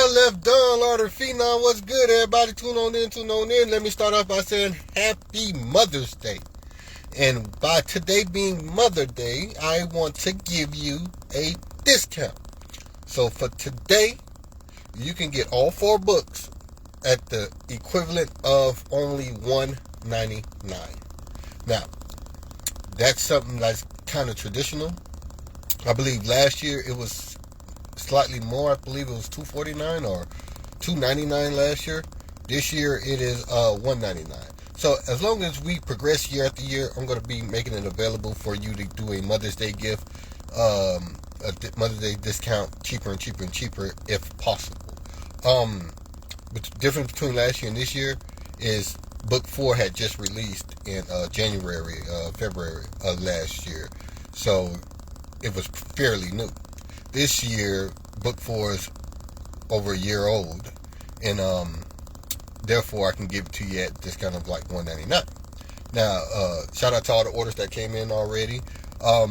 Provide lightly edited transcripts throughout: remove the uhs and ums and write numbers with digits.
Well, left done, Lord of Fenom. What's good, everybody? Tune on in. Let me start off by saying Happy Mother's Day. And by today being Mother Day, I want to give you a discount. So for today, you can get all 4 books at the equivalent of only $1.99. Now, that's something that's kind of traditional. I believe last year it was slightly more. I believe it was $2.49 or $2.99 last year. This year it is $1.99. So as long as we progress year after year, I'm going to be making it available for you to do a Mother's Day gift, a Mother's Day discount, cheaper and cheaper and cheaper if possible. But the difference between last year and this year is book 4 had just released in February of last year, so it was fairly new. This year, book 4 is over a year old, and therefore I can give it to you at discount of like $1.99. Now, shout out to all the orders that came in already. I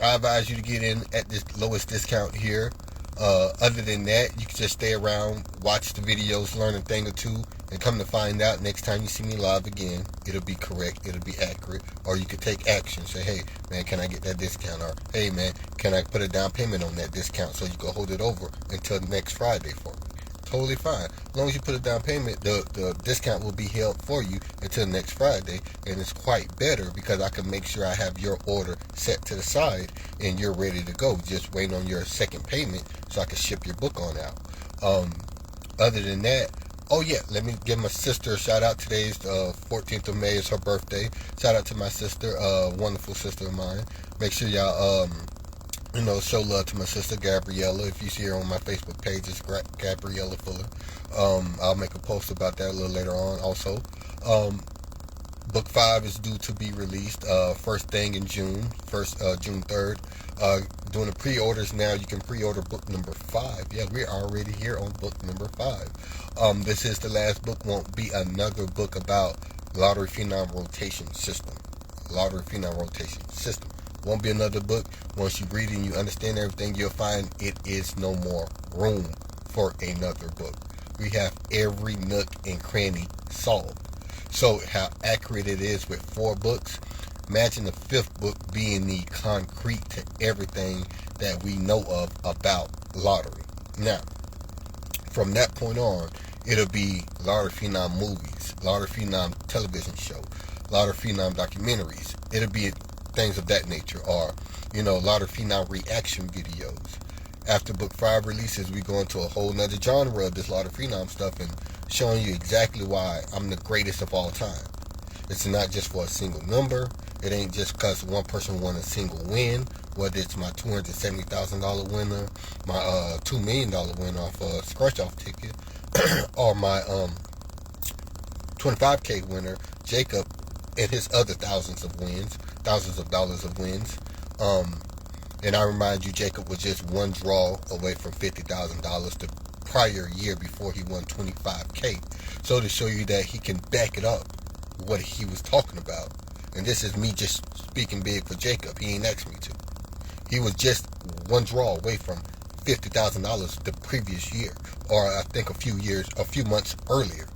advise you to get in at this lowest discount here. Other than that, you can just stay around, watch the videos, learn a thing or two, and come to find out next time you see me live again, it'll be correct, it'll be accurate, or you can take action. Say, hey, man, can I get that discount? Or, hey, man, can I put a down payment on that discount so you can hold it over until next Friday for me? Totally fine. As long as you put a down payment, the discount will be held for you until next Friday, and it's quite better because I can make sure I have your order set to the side and you're ready to go. Just waiting on your second payment so I can ship your book on out. Other than that, oh yeah, let me give my sister a shout out. Today's 14th of May is her birthday. Shout out to my sister, wonderful sister of mine. Make sure y'all show love to my sister Gabriella. If you see her on my Facebook page, it's Gabriella Fuller. I'll make a post about that a little later on. Also, book 5 is due to be released first thing in June, June 3rd. Doing the pre-orders now. You can pre-order book number 5. Yeah, we're already here on book number 5. This is the last book. Won't be another book about lottery phenom rotation system. Lottery phenom rotation system. Won't be another book. Once you read it and you understand everything, you'll find it is no more room for another book. We have every nook and cranny solved. So how accurate it is with 4 books. Imagine the 5th book being the concrete to everything that we know of about lottery. Now, from that point on, it'll be lottery phenom movies, lottery phenom television show, lottery phenom documentaries. It'll be things of that nature, or lottery phenom reaction videos. After book 5 releases, we go into a whole nother genre of this lottery phenom stuff and showing you exactly why I'm the greatest of all time. It's not just for a single number. It ain't just because one person won a single win, whether it's my $270,000 winner, my $2 million winner off a scratch-off ticket, or my $25K winner, Jacob, and his other thousands of dollars of wins. And I remind you, Jacob was just one draw away from $50,000 the prior year before he won $25K. So to show you that he can back it up, what he was talking about. And this is me just speaking big for Jacob. He ain't asked me to. He was just one draw away from $50,000 the previous year, or I think a few months earlier,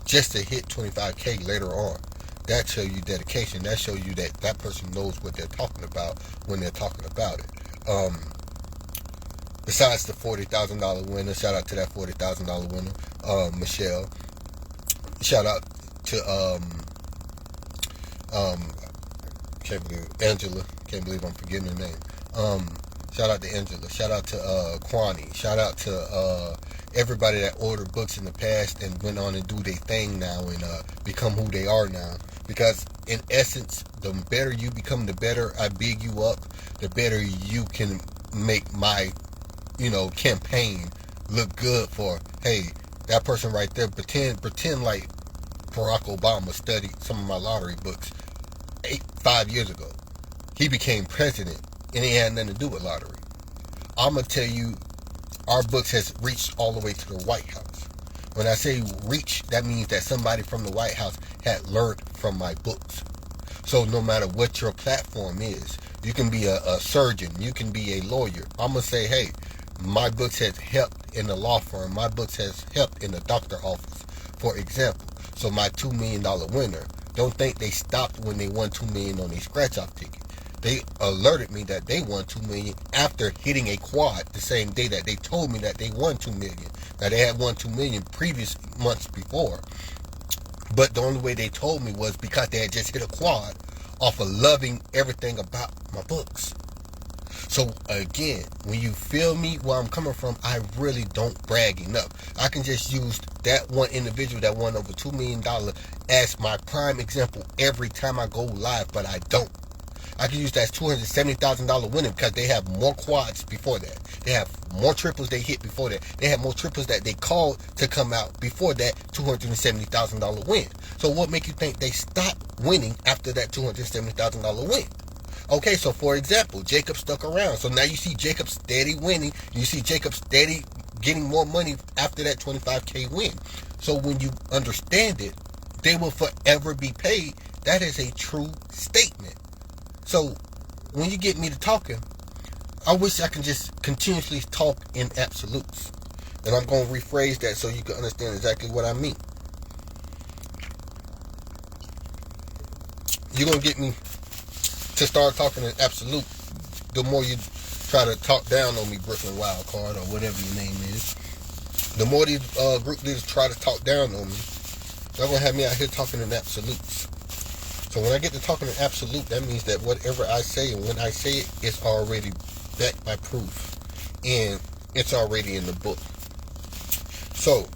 just to hit $25K later on. That shows you dedication. That shows you that that person knows what they're talking about when they're talking about it. Besides the $40,000 winner, shout out to that $40,000 winner, Michelle. Shout out to can't believe Angela. Can't believe I'm forgetting her name. Shout out to Angela. Shout out to Kwani. Shout out to everybody that ordered books in the past and went on and do their thing now and become who they are now. Because in essence, the better you become, the better I big you up, the better you can make my, campaign look good for, hey, that person right there, pretend like Barack Obama studied some of my lottery books 5 years ago. He became president and it had nothing to do with lottery. I'm going to tell you, our books has reached all the way to the White House. When I say reach, that means that somebody from the White House had learned from my books. So no matter what your platform is, you can be a surgeon, you can be a lawyer. I'm going to say, hey, my books has helped in the law firm. My books has helped in the doctor office, for example. So my $2 million winner, don't think they stopped when they won $2 million on a scratch-off ticket. They alerted me that they won $2 million after hitting a quad the same day that they told me that they won $2 million. Now, they had won $2 million previous months before, but the only way they told me was because they had just hit a quad off of loving everything about my books. So again, when you feel me where I'm coming from, I really don't brag enough. I can just use that one individual that won over $2 million as my prime example every time I go live, but I don't. I can use that as $270,000 winning because they have more quads before that. They have more triples they hit before that. They have more triples that they called to come out before that $270,000 win. So what make you think they stopped winning after that $270,000 win? Okay, so for example, Jacob stuck around. So now you see Jacob steady winning. You see Jacob steady getting more money after that 25K win. So when you understand it, they will forever be paid. That is a true statement. So when you get me to talking, I wish I can just continuously talk in absolutes. And I'm going to rephrase that so you can understand exactly what I mean. You're going to get me to start talking in absolute the more you try to talk down on me, Brooklyn Wildcard, or whatever your name is. The more these group leaders try to talk down on me, they're going to have me out here talking in absolutes. So when I get to talking in absolute, that means that whatever I say and when I say it, it's already backed by proof. And it's already in the book. So,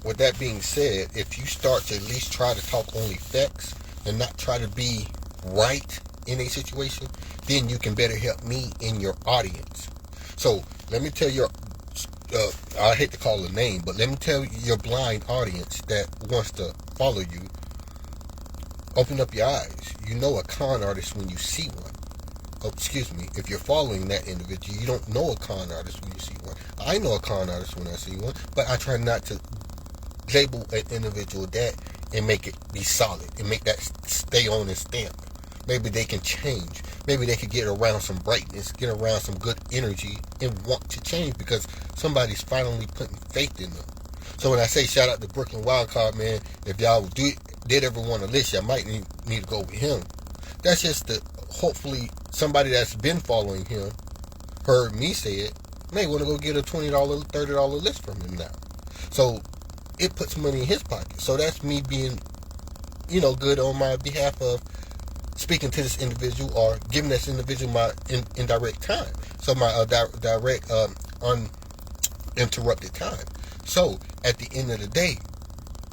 with that being said, if you start to at least try to talk only facts and not try to be right in a situation, then you can better help me in your audience. So, let me tell your, I hate to call a name, but let me tell your blind audience that wants to follow you, open up your eyes. You know a con artist when you see one. Oh, excuse me, if you're following that individual, you don't know a con artist when you see one. I know a con artist when I see one, but I try not to label an individual that and make it be solid and make that stay on and stamp. Maybe they can change. Maybe they could get around some brightness, get around some good energy, and want to change because somebody's finally putting faith in them. So when I say shout out to Brooklyn Wildcard, man, if y'all did ever want to list, y'all might need to go with him. That's just hopefully somebody that's been following him, heard me say it, may want to go get a $20, $30 list from him now. So it puts money in his pocket. So that's me being, good on my behalf of speaking to this individual or giving this individual my indirect time. So my direct uninterrupted time. So at the end of the day,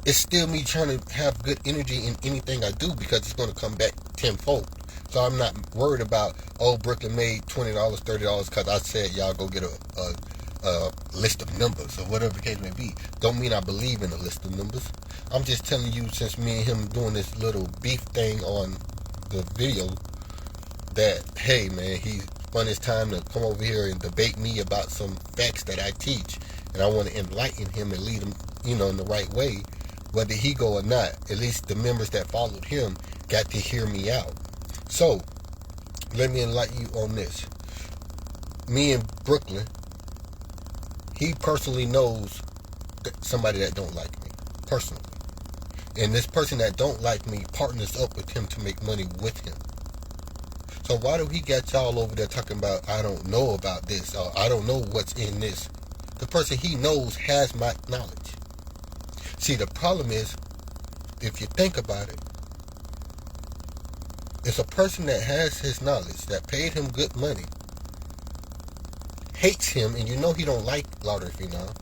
it's still me trying to have good energy in anything I do because it's going to come back tenfold. So I'm not worried about, Brooklyn made $20, $30 because I said y'all go get a list of numbers or whatever the case may be. Don't mean I believe in a list of numbers. I'm just telling you, since me and him doing this little beef thing on the video, that, hey man, he spent his time to come over here and debate me about some facts that I teach. And I want to enlighten him and lead him, in the right way. Whether he go or not, at least the members that followed him got to hear me out. So, let me enlighten you on this. Me and Brooklyn, he personally knows somebody that don't like me, personally. And this person that don't like me partners up with him to make money with him. So why do he got y'all over there talking about, I don't know about this, or I don't know what's in this? The person he knows has my knowledge. See, the problem is, if you think about it, it's a person that has his knowledge, that paid him good money, hates him, and he don't like Lottery Fenom,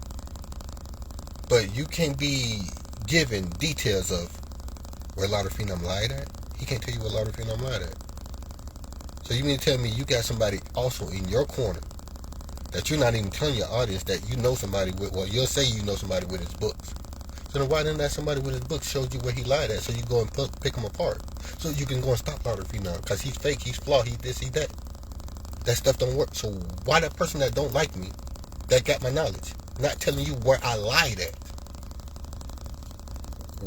but you can be given details of where Lottery Fenom lied at. He can't tell you where Lottery Fenom lied at. So you mean to tell me you got somebody also in your corner that you're not even telling your audience that you know somebody with, well, you'll say you know somebody with his books. So then why didn't that somebody with his books show you where he lied at so you go and pick him apart? So you can go and stop Lottery Fenom because he's fake, he's flawed, he's this, he's that. That stuff don't work. So why that person that don't like me, that got my knowledge, not telling you where I lied at?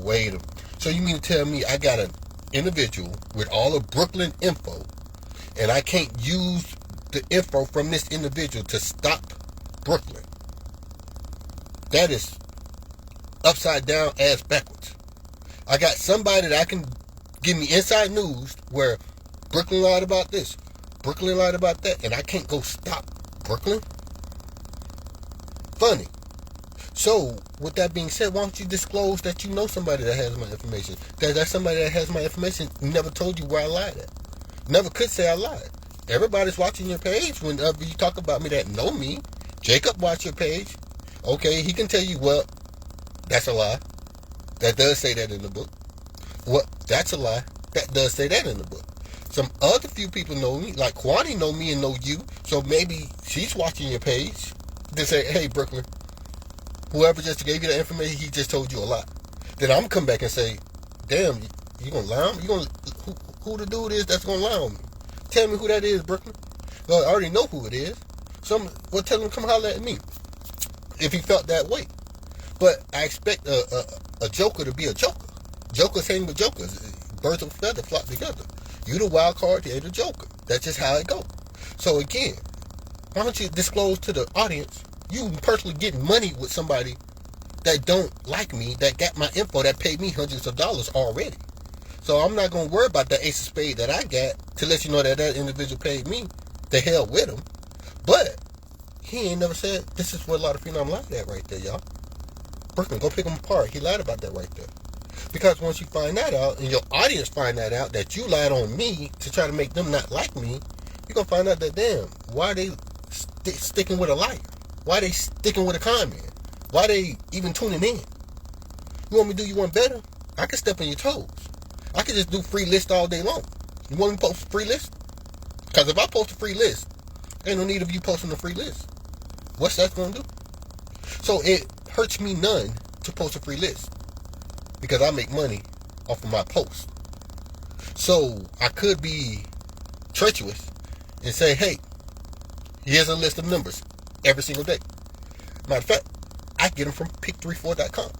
Wait a minute. So you mean to tell me I got an individual with all of Brooklyn info and I can't use the info from this individual to stop Brooklyn? That is upside down, ass backwards. I got somebody that I can give me inside news where Brooklyn lied about this, Brooklyn lied about that, and I can't go stop Brooklyn? Funny. So, with that being said, why don't you disclose that you know somebody that has my information? That somebody that has my information never told you where I lied at. Never could say I lied. Everybody's watching your page whenever you talk about me that know me. Jacob watch your page. Okay, he can tell you, well, that's a lie. That does say that in the book. Well, that's a lie. That does say that in the book. Some other few people know me, like Kwani know me and know you, so maybe she's watching your page. They say, hey, Brooklyn, whoever just gave you that information, he just told you a lot. Then I'm gonna come back and say, damn, you gonna lie on me? Who the dude is that's gonna lie on me? Tell me who that is, Brooklyn. Well, I already know who it is. So tell him to come holler at me if he felt that way. But I expect a joker to be a joker. Jokers hang with jokers. Birds of a feather flock together. You the wild card, they're the joker. That's just how it goes. So again, why don't you disclose to the audience you personally getting money with somebody that don't like me, that got my info, that paid me hundreds of dollars already. So I'm not going to worry about the ace of spade that I got to let you know that that individual paid me. The hell with him. But he ain't never said, this is what a lot of Fenom lied at right there, y'all. Brooklyn, go pick him apart. He lied about that right there. Because once you find that out, and your audience find that out, that you lied on me to try to make them not like me, you're going to find out that, damn, why are they sticking with a liar? Why are they sticking with a con man? Why are they even tuning in? You want me to do you one better? I can step on your toes. I can just do free list all day long. You want me to post a free list? Because if I post a free list, ain't no need of you posting a free list. What's that going to do? So it hurts me none to post a free list. Because I make money off of my posts. So I could be treacherous and say, hey, here's a list of numbers every single day. Matter of fact, I get them from pick34.com.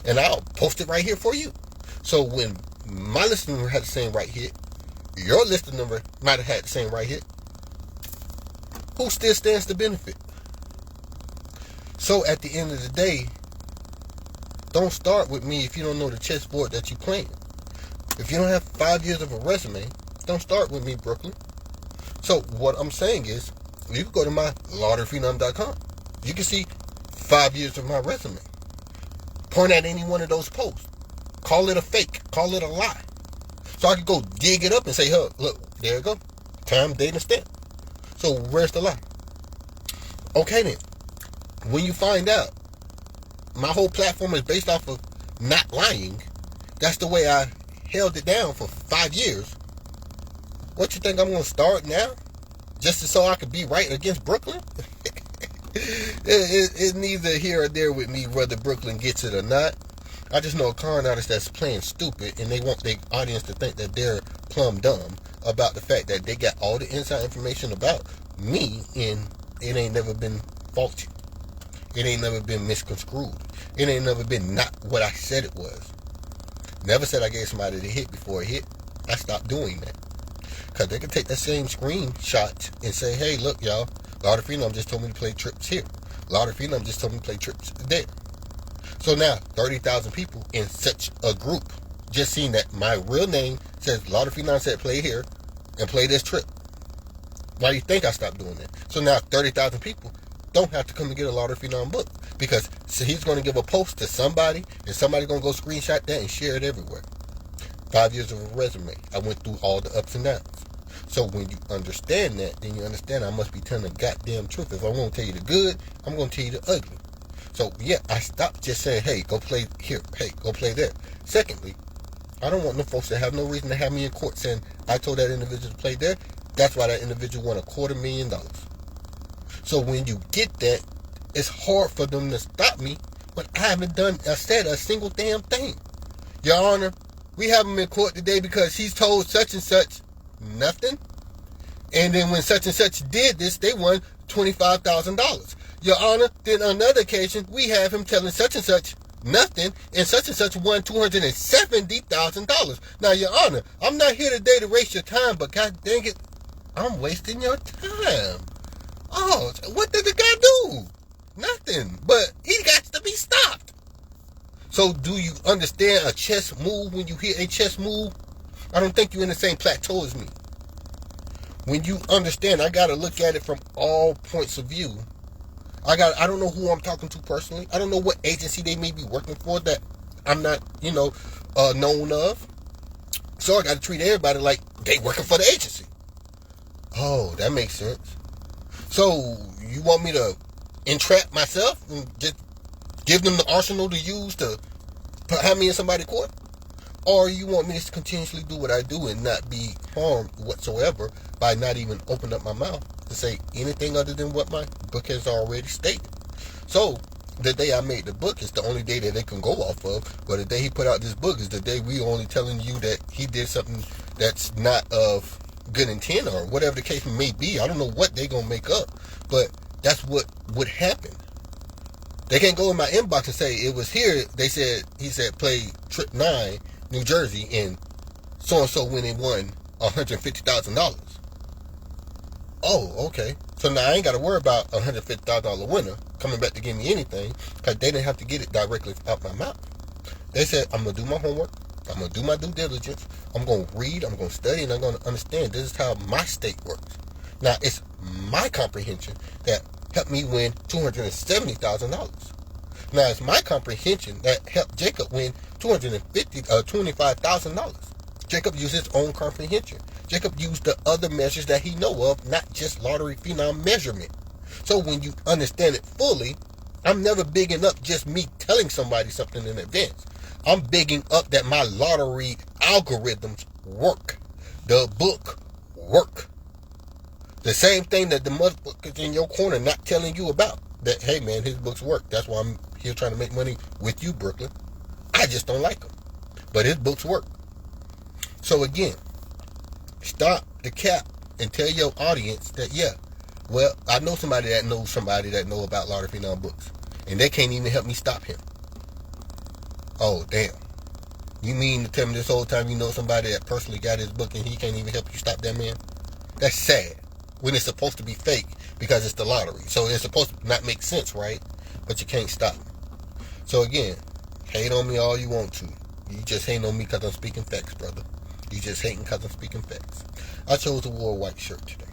And I'll post it right here for you. So when my list number had the same right hit, your list number might have had the same right hit, who still stands to benefit? So at the end of the day, don't start with me if you don't know the chessboard that you're playing. If you don't have 5 years of a resume, don't start with me, Brooklyn. So what I'm saying is, you can go to my lauderphenom.com. You can see 5 years of my resume. Point at any one of those posts. Call it a fake. Call it a lie. So I can go dig it up and say, huh, look, there you go. Time, date, and stamp. So where's the lie? Okay then. When you find out my whole platform is based off of not lying, that's the way I held it down for 5 years. What you think I'm going to start now? Just so I could be right against Brooklyn? It's neither here or there with me whether Brooklyn gets it or not. I just know a con artist that's playing stupid and they want their audience to think that they're plumb dumb about the fact that they got all the inside information about me and it ain't never been faulty. It ain't never been misconstrued. It ain't never been not what I said it was. Never said I gave somebody the hit before it hit. I stopped doing that. Because they can take that same screenshot and say, hey, look, y'all, Lauder Fenom just told me to play trips here. Lauder Fenom just told me to play trips there. So now, 30,000 people in such a group just seen that my real name says Lauder Fenom said play here and play this trip. Why do you think I stopped doing that? So now 30,000 people don't have to come and get a Lauder Fenom book because he's going to give a post to somebody and somebody's going to go screenshot that and share it everywhere. 5 years of a resume. I went through all the ups and downs. So when you understand that, then you understand I must be telling the goddamn truth. If I'm going to tell you the good, I'm going to tell you the ugly. So yeah, I stopped just saying, hey, go play here. Hey, go play there. Secondly, I don't want no folks that have no reason to have me in court saying I told that individual to play there. That's why that individual won $250,000. So when you get that, it's hard for them to stop me when I haven't said a single damn thing. Your Honor, we have him in court today because he's told such and such nothing. And then when such and such did this, they won $25,000. Your Honor, then on another occasion, we have him telling such and such nothing, and such won $270,000. Now, Your Honor, I'm not here today to waste your time, but God dang it, I'm wasting your time. Oh, what did the guy do? Nothing. But he got to be So do you understand a chess move when you hear a chess move? I don't think you're in the same plateau as me. When you understand, I got to look at it from all points of view. I don't know who I'm talking to personally. I don't know what agency they may be working for that I'm not, known of. So I got to treat everybody like they working for the agency. Oh, that makes sense. So you want me to entrap myself and just give them the arsenal to use to have me in somebody's court? Or you want me to continuously do what I do and not be harmed whatsoever by not even opening up my mouth to say anything other than what my book has already stated? So the day I made the book is the only day that they can go off of. But the day he put out this book is the day we only telling you that he did something that's not of good intent or whatever the case may be. I don't know what they gonna make up, but that's what would happen. They can't go in my inbox and say it was here. He said play trip 9, New Jersey, and so when he won $150,000. Oh, okay. So now I ain't got to worry about $150,000 winner coming back to give me anything because they didn't have to get it directly out my mouth. They said, I'm going to do my homework. I'm going to do my due diligence. I'm going to read. I'm going to study. And I'm going to understand this is how my state works. Now, it's my comprehension that helped me win $270,000. Now, it's my comprehension that helped Jacob win $25,000. Jacob used his own comprehension. Jacob used the other measures that he know of, not just lottery phenom measurement. So when you understand it fully, I'm never bigging up just me telling somebody something in advance. I'm bigging up that my lottery algorithms work. The book work. The same thing that the motherfuckers in your corner not telling you about. That, hey man, his books work. That's why I'm here trying to make money with you, Brooklyn. I just don't like them. But his books work. So again, stop the cap and tell your audience that, yeah, well, I know somebody that knows about lottery phenom books. And they can't even help me stop him. Oh, damn. You mean to tell me this whole time you know somebody that personally got his book and he can't even help you stop that man? That's sad. When it's supposed to be fake because it's the lottery. So it's supposed to not make sense, right? But you can't stop me. So again, hate on me all you want to. You just hate on me because I'm speaking facts, brother. You just hating because I'm speaking facts. I chose to wear a white shirt today.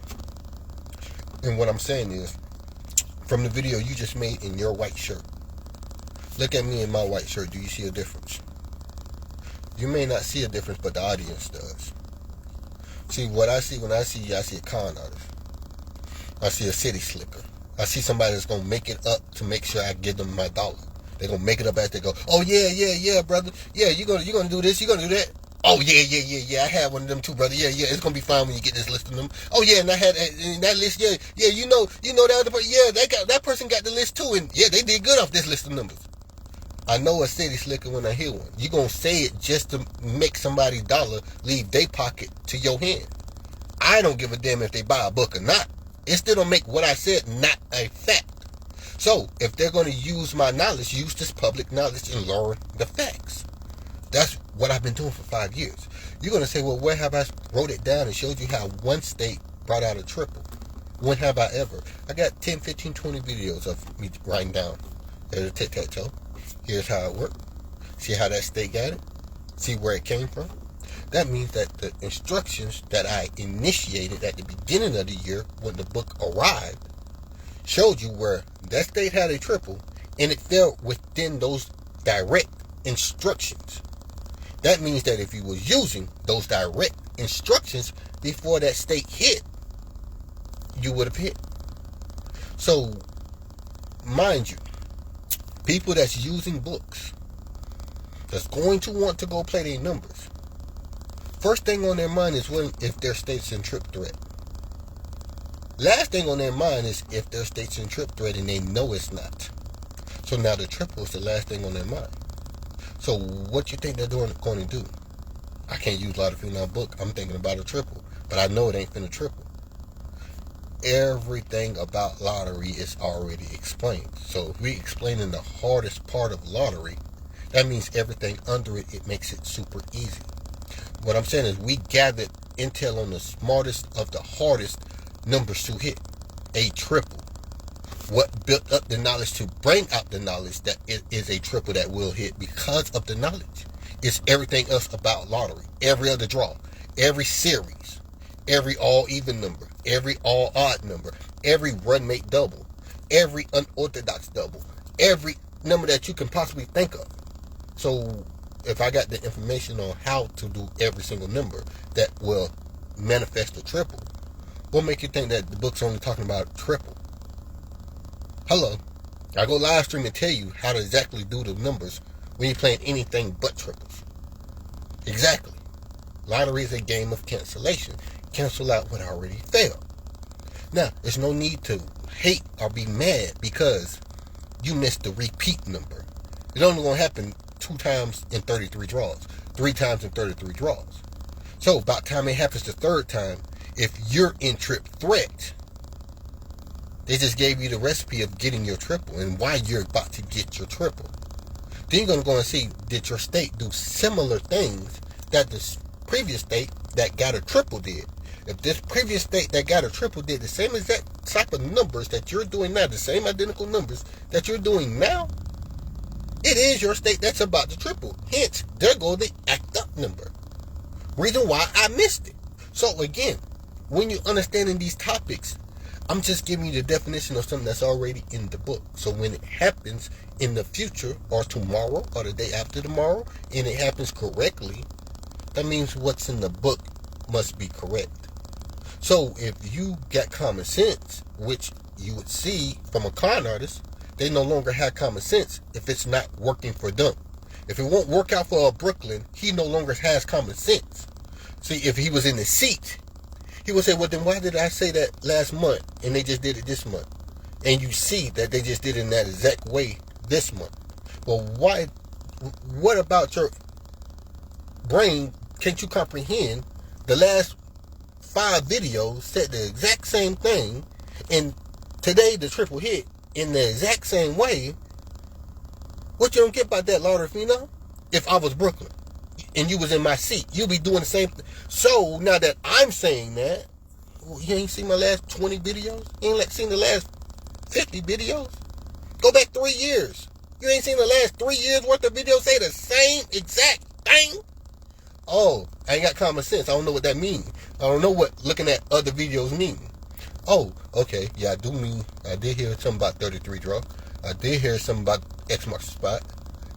And what I'm saying is, from the video you just made in your white shirt, look at me in my white shirt. Do you see a difference? You may not see a difference, but the audience does. See, what I see when I see you, I see a con artist. I see a city slicker. I see somebody that's going to make it up to make sure I give them my dollar. They're going to make it up as they go. Oh, yeah, brother. Yeah, you're gonna do this. You're going to do that. Oh, yeah. I had one of them too, brother. Yeah. It's going to be fine when you get this list of them. Oh, yeah, and I had that list. Yeah, you know that other person. Yeah, that person got the list too. And, yeah, they did good off this list of numbers. I know a city slicker when I hear one. You're going to say it just to make somebody's dollar leave their pocket to your hand. I don't give a damn if they buy a book or not. It still don't make what I said not a fact. So, if they're going to use my knowledge, use this public knowledge and learn the facts. That's what I've been doing for 5 years. You're going to say, well, where have I wrote it down and showed you how one state brought out a triple? When have I ever? I got 10, 15, 20 videos of me writing down. There's a tic-tac-toe. Here's how it worked. See how that state got it? See where it came from? That means that the instructions that I initiated at the beginning of the year when the book arrived showed you where that state had a triple and it fell within those direct instructions. That means that if you was using those direct instructions before that state hit, you would have hit. So, mind you, people that's using books, that's going to want to go play their numbers, first thing on their mind is if their state's in trip threat. Last thing on their mind is if their state's in trip threat and they know it's not. So now the triple is the last thing on their mind. So what you think they're going to do? I can't use lottery phenom book. I'm thinking about a triple, but I know it ain't finna triple. Everything about lottery is already explained. So if we explaining the hardest part of lottery, that means everything under it, it makes it super easy. What I'm saying is we gathered intel on the smartest of the hardest numbers to hit, a triple. what built up the knowledge to bring out the knowledge that it is a triple that will hit because of the knowledge. It's everything else about lottery. Every other draw, every series, every all even number, every all odd number, every run mate double, every unorthodox double, every number that you can possibly think of. So if I got the information on how to do every single number that will manifest a triple, what make you think that the book's only talking about triple? Hello. I go live stream and tell you how to exactly do the numbers when you're playing anything but triples. Exactly. Lottery is a game of cancellation. Cancel out what already failed. Now, there's no need to hate or be mad because you missed the repeat number. It's only going to happen 2 times in 33 draws, 3 times in 33 draws. So, about time it happens the 3rd time, if you're in trip threat, they just gave you the recipe of getting your triple and why you're about to get your triple. Then you're going to go and see, did your state do similar things that the previous state that got a triple did? If this previous state that got a triple did the same exact type of numbers that you're doing now, the same identical numbers that you're doing now, it is your state that's about to triple. Hence, there goes the act up number. Reason why I missed it. So again, when you're understanding these topics, I'm just giving you the definition of something that's already in the book. So when it happens in the future or tomorrow or the day after tomorrow and it happens correctly, that means what's in the book must be correct. So if you got common sense, which you would see from a con artist, they no longer have common sense if it's not working for them. If it won't work out for a Brooklyn, he no longer has common sense. See, if he was in the seat, he would say, well, then why did I say that last month and they just did it this month? And you see that they just did it in that exact way this month. Well, why? What about your brain? Can't you comprehend the last 5 videos said the exact same thing, and today the triple hit in the exact same way? What you don't get about that, Lord Fenom? If I was Brooklyn and you was in my seat, you'd be doing the same thing. So now that I'm saying that, you ain't seen my last 20 videos? You ain't seen the last 50 videos? Go back 3 years. You ain't seen the last 3 years worth of videos say the same exact thing? Oh, I ain't got common sense. I don't know what that means. I don't know what looking at other videos mean. Oh, okay. Yeah, I did hear something about 33 draw. I did hear something about X marks the spot.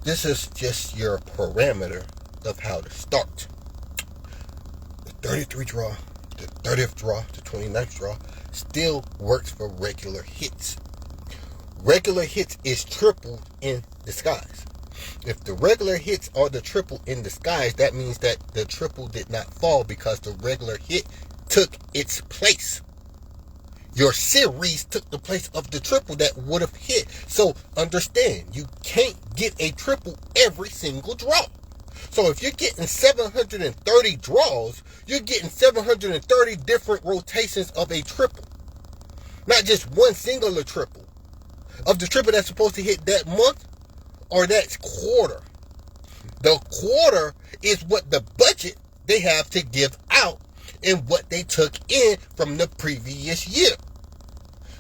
This is just your parameter of how to start. The 33 draw, the 30th draw, the 29th draw still works for regular hits. Regular hits is triple in disguise. If the regular hits are the triple in disguise, that means that the triple did not fall because the regular hit took its place. Your series took the place of the triple that would have hit. So understand, you can't get a triple every single draw. So if you're getting 730 draws, you're getting 730 different rotations of a triple. Not just one singular triple. Of the triple that's supposed to hit that month or that quarter. The quarter is what the budget they have to give out and what they took in from the previous year.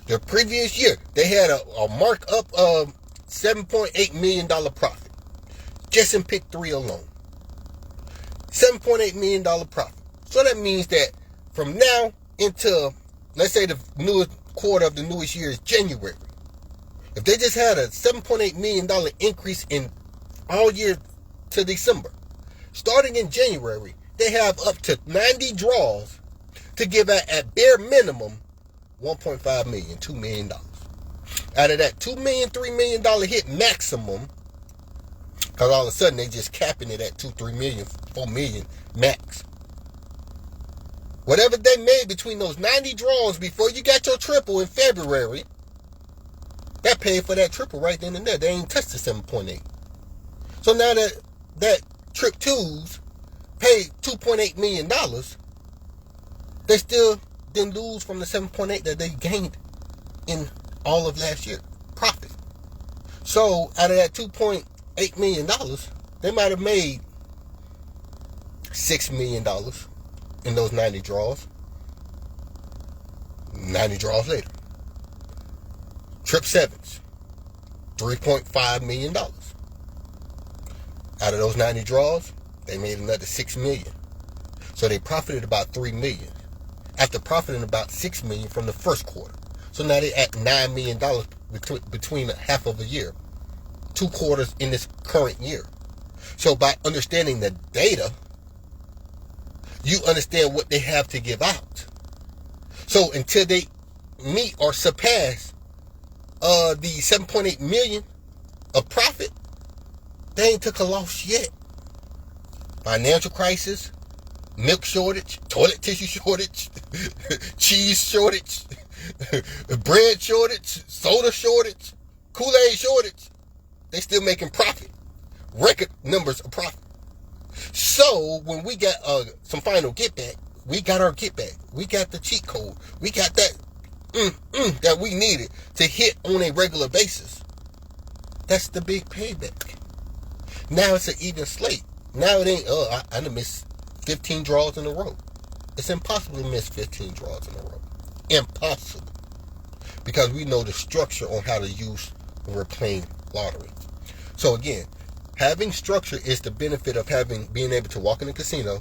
The previous year, they had a markup of $7.8 million profit. Just in pick 3 alone. $7.8 million profit. So that means that from now into, let's say the newest quarter of the newest year is January. If they just had a $7.8 million increase in all year to December, starting in January, they have up to 90 draws to give out at bare minimum $1.5 million, $2 million. Out of that $2 million, $3 million hit maximum, because all of a sudden they just capping it at $2, $3 million, $4 million max. Whatever they made between those 90 draws before you got your triple in February, that paid for that triple right then and there. They ain't touched the 7.8. So now that trip 2s paid $2.8 million, they still didn't lose from the 7.8 that they gained in all of last year profit. So out of that $2.8 million, they might have made $6 million in those 90 draws. 90 draws later. Trip sevens, $3.5 million. Out of those 90 draws, they made another $6 million. So they profited about $3 million after profiting about $6 million from the first quarter. So now they're at $9 million between half of a year, 2 quarters in this current year. So by understanding the data, you understand what they have to give out. So until they meet or surpass the 7.8 million of profit, they ain't took a loss yet. Financial crisis, milk shortage, toilet tissue shortage, cheese shortage, bread shortage, soda shortage, Kool-Aid shortage. They still making profit. Record numbers of profit. So when we got some final get back, we got our get back. We got the cheat code. We got that that we needed to hit on a regular basis. That's the big payback. Now it's an even slate. Now it ain't, I done missed 15 draws in a row. It's impossible to miss 15 draws in a row. Impossible. Because we know the structure on how to use when we're playing lottery. So again, having structure is the benefit of being able to walk in the casino,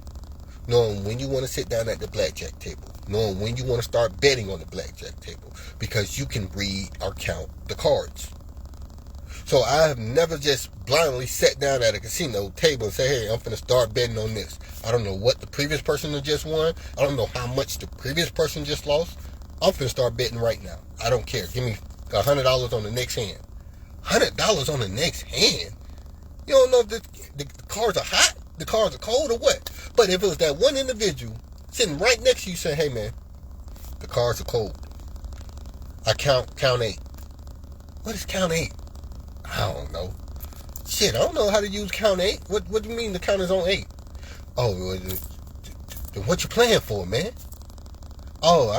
knowing when you want to sit down at the blackjack table, knowing when you want to start betting on the blackjack table, because you can read or count the cards. So I have never just blindly sat down at a casino table and say, hey, I'm finna start betting on this. I don't know what the previous person just won. I don't know how much the previous person just lost. I'm finna start betting right now. I don't care. Give me $100 on the next hand. $100 on the next hand? You don't know if the cards are hot, the cards are cold, or what. But if it was that one individual sitting right next to you saying, hey man, the cards are cold. I count 8. What is count 8? I don't know. Shit, I don't know how to use count 8. What do you mean the count is on 8? Oh, what you playing for, man? Oh,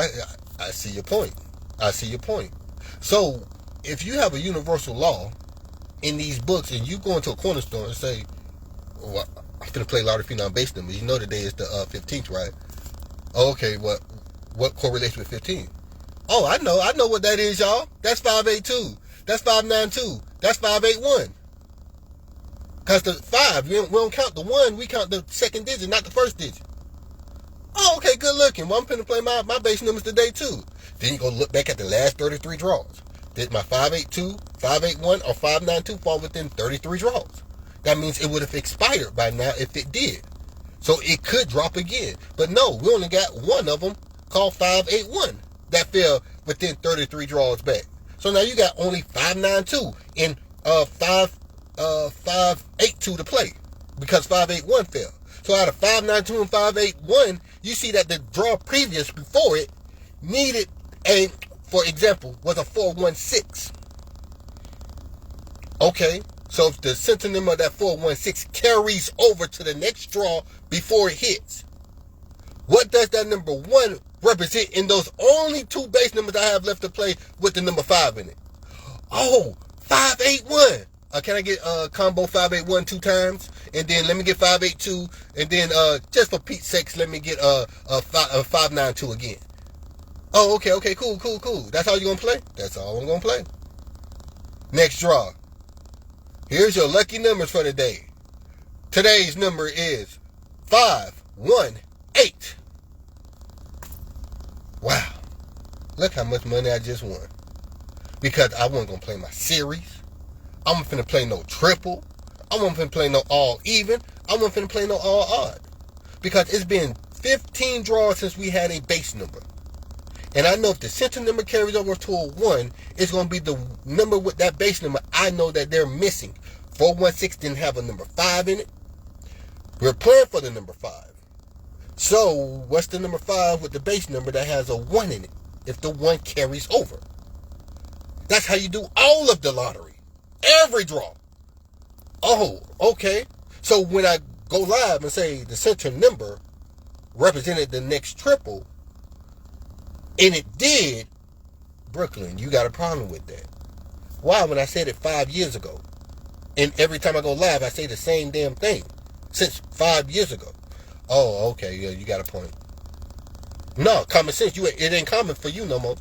I see your point. I see your point. So, if you have a universal law in these books and you go into a corner store and say, well, I'm going to play lottery Fenom base numbers. You know today is the 15th, right? Oh, okay, what correlates with 15? Oh, I know what that is, y'all. That's 582. That's 592. That's 581. Because the 5, we don't count the 1, we count the second digit, not the first digit. Oh, okay, good looking. Well, I'm going to play my base numbers today, too. Then you go look back at the last 33 draws. Did my 582, 581, or 592 fall within 33 draws? That means it would have expired by now if it did. So it could drop again. But no, we only got one of them called 581 that fell within 33 draws back. So now you got only 592 and 582 to play because 581 fell. So out of 592 and 581, you see that the draw previous before it needed for example, was a 416. Okay, so if the center number of that 416 carries over to the next draw before it hits, what does that number 1 represent in those only 2 base numbers I have left to play with the number 5 in it? Oh, 581. Can I get combo 581 2 times? And then let me get 582. And then just for Pete's sakes, let me get 592 again. Oh, okay, cool. That's all you're going to play? That's all I'm going to play. Next draw. Here's your lucky numbers for the day. Today's number is 518. Wow. Look how much money I just won. Because I wasn't going to play my series. I wasn't finna play no triple. I wasn't finna play no all even. I wasn't finna play no all odd. Because it's been 15 draws since we had a base number. And I know if the center number carries over to a 1, it's going to be the number with that base number I know that they're missing. 416 didn't have a number 5 in it. We're playing for the number 5. So, what's the number 5 with the base number that has a 1 in it if the 1 carries over? That's how you do all of the lottery. Every draw. Oh, okay. So, when I go live and say the center number represented the next triple, and it did, Brooklyn, you got a problem with that. Why? When I said it 5 years ago. And every time I go live, I say the same damn thing. Since 5 years ago. Oh, okay, yeah, you got a point. No, common sense. It ain't common for you no more.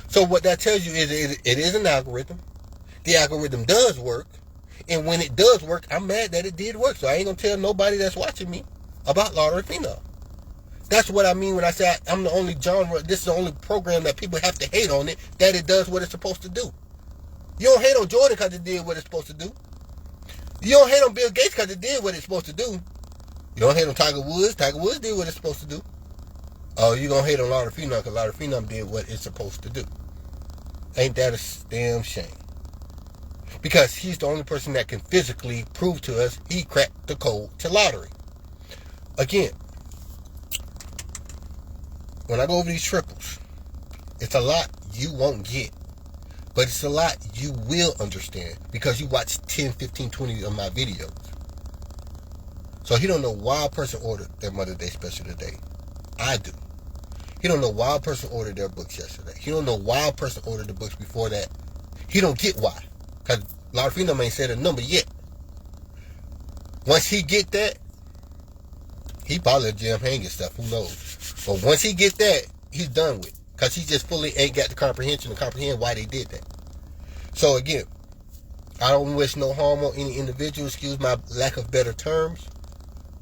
So what that tells you is it is an algorithm. The algorithm does work. And when it does work, I'm mad that it did work. So I ain't going to tell nobody that's watching me about lottery phenom. That's what I mean when I say I'm the only genre, this is the only program that people have to hate on it, that it does what it's supposed to do. You don't hate on Jordan because it did what it's supposed to do. You don't hate on Bill Gates because it did what it's supposed to do. You don't hate on Tiger Woods. Tiger Woods did what it's supposed to do. Oh, you going to hate on Lottery Phenom because Lottery Phenom did what it's supposed to do. Ain't that a damn shame? Because he's the only person that can physically prove to us he cracked the code to lottery. Again, when I go over these triples, it's a lot you won't get. But it's a lot you will understand because you watch 10, 15, 20 of my videos. So he don't know why a person ordered their Mother's Day special today. I do. He don't know why a person ordered their books yesterday. He don't know why a person ordered the books before that. He don't get why. Because Lottery Phenom ain't said a number yet. Once he get that, he probably jam hanging stuff. Who knows? But once he get that, he's done with. Because he just fully ain't got the comprehension to comprehend why they did that. So again, I don't wish no harm on any individual. Excuse my lack of better terms.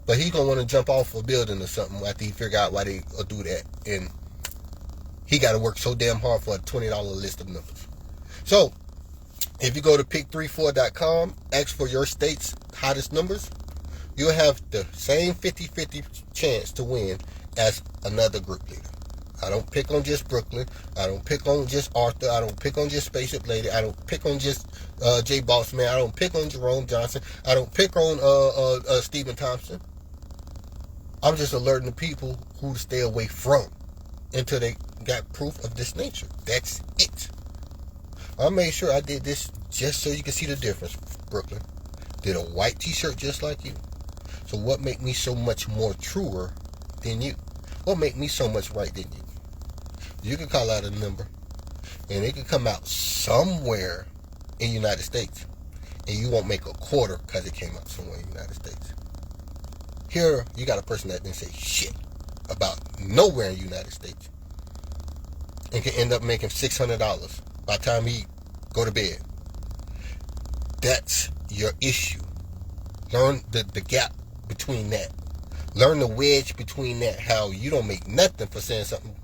But he's going to want to jump off a building or something after he figure out why they do that. And he got to work so damn hard for a $20 list of numbers. So, if you go to pick34.com, ask for your state's hottest numbers, you'll have the same 50-50 chance to win as another group leader. I don't pick on just Brooklyn. I don't pick on just Arthur. I don't pick on just Spaceship Lady. I don't pick on just J Bossman. I don't pick on Jerome Johnson. I don't pick on Stephen Thompson. I'm just alerting the people who to stay away from until they got proof of this nature. That's it. I made sure I did this just so you can see the difference, Brooklyn. Did a white t-shirt just like you. So what make me so much more truer than you? What make me so much right than you? You can call out a number, and it can come out somewhere in the United States, and you won't make a quarter because it came out somewhere in the United States. Here, you got a person that didn't say shit about nowhere in the United States and can end up making $600 by the time he go to bed. That's your issue. Learn the gap between that. Learn the wedge between that, how you don't make nothing for saying something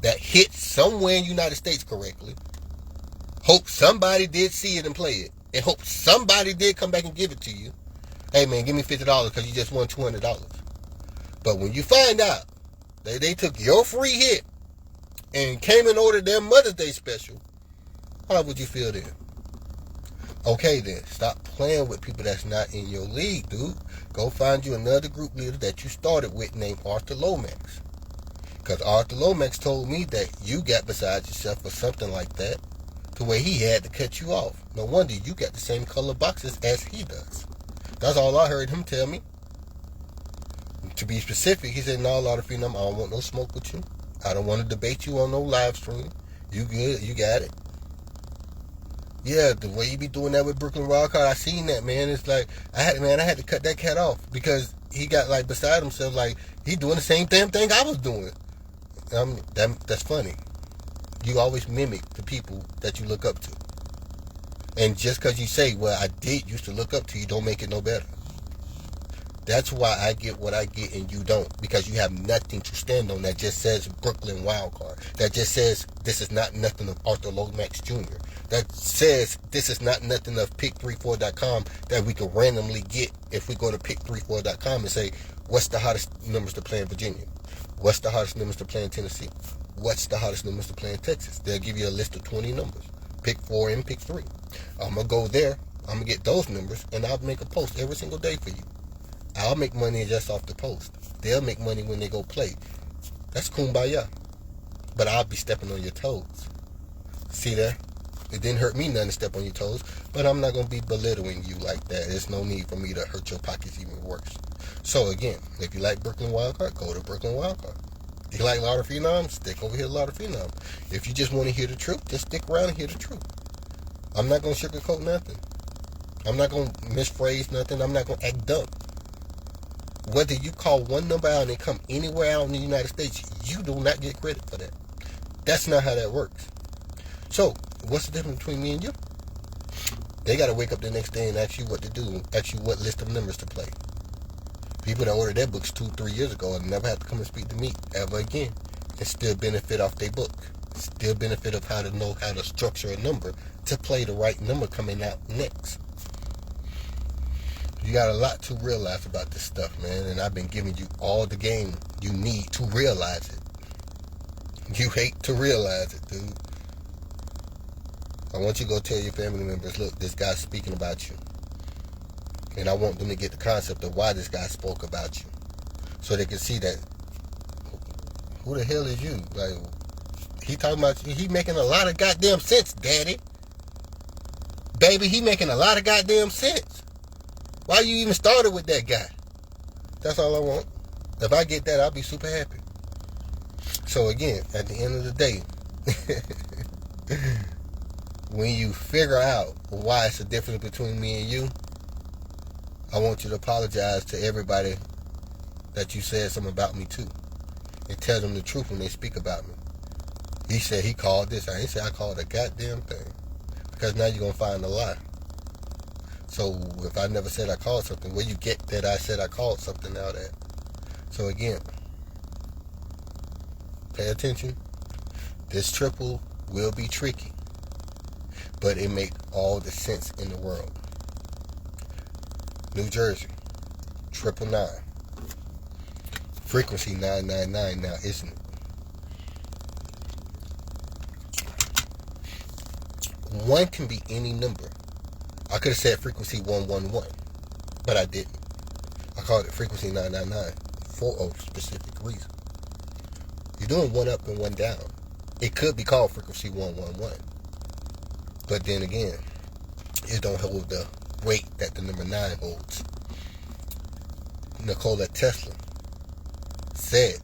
that hit somewhere in the United States correctly. Hope somebody did see it and play it. And hope somebody did come back and give it to you. Hey man, give me $50 because you just won $200. But when you find out that they took your free hit and came and ordered their Mother's Day special, how would you feel then? Okay then, stop playing with people that's not in your league, dude. Go find you another group leader that you started with named Arthur Lomax. Because Arthur Lomax told me that you got beside yourself for something like that, to where he had to cut you off. No wonder you got the same color boxes as he does. That's all I heard him tell me. To be specific, he said, no, Lottery Phenom, I don't want no smoke with you. I don't want to debate you on no live stream. You good, you got it. Yeah, the way you be doing that with Brooklyn Wildcard, I seen that, man. It's like, I had to cut that cat off because he got like beside himself, like he doing the same damn thing I was doing. That's funny. You always mimic the people that you look up to. And just because you say, well, I did used to look up to you, don't make it no better. That's why I get what I get and you don't. Because you have nothing to stand on that just says Brooklyn Wildcard. That just says this is not nothing of Arthur Lomax Jr. That says this is not nothing of pick34.com that we can randomly get if we go to pick34.com and say, what's the hottest numbers to play in Virginia? What's the hottest numbers to play in Tennessee? What's the hottest numbers to play in Texas? They'll give you a list of 20 numbers. Pick 4 and pick 3. I'm going to go there. I'm going to get those numbers, and I'll make a post every single day for you. I'll make money just off the post. They'll make money when they go play. That's kumbaya. But I'll be stepping on your toes. See there? It didn't hurt me none to step on your toes, but I'm not going to be belittling you like that. There's no need for me to hurt your pockets even worse. So again, if you like Brooklyn Wildcard, go to Brooklyn Wildcard. If you like Lottery Phenom, stick over here to Lottery Phenom. If you just want to hear the truth, just stick around and hear the truth. I'm not going to sugarcoat nothing. I'm not going to misphrase nothing. I'm not going to act dumb. Whether you call one number out and it come anywhere out in the United States, you do not get credit for that. That's not how that works. So, what's the difference between me and you? They got to wake up the next day and ask you what to do, ask you what list of numbers to play. People that ordered their books 2-3 years ago and never have to come and speak to me ever again, and still benefit off their book. Still benefit of how to know how to structure a number to play the right number coming out next. You got a lot to realize about this stuff, man, and I've been giving you all the game you need to realize it. You hate to realize it, dude. I want you to go tell your family members, look, this guy's speaking about you. And I want them to get the concept of why this guy spoke about you. So they can see that, who the hell is you? Like, he talking about you. He making a lot of goddamn sense, daddy. Baby, he making a lot of goddamn sense. Why you even started with that guy? That's all I want. If I get that, I'll be super happy. So again, at the end of the day, when you figure out why it's the difference between me and you, I want you to apologize to everybody that you said something about me to, and tell them the truth when they speak about me. He said he called this. I ain't say I called a goddamn thing, because now you're going to find a lie. So if I never said I called something, where you get that I said I called something out at? So again, pay attention. This triple will be tricky, but it make all the sense in the world. New Jersey, 999. Frequency 999 now, isn't it? One can be any number. I could have said frequency 111, but I didn't. I called it frequency 999 for a specific reason. You're doing one up and one down. It could be called frequency 111, but then again, it don't hold the weight that the number 9 holds. Nikola Tesla said,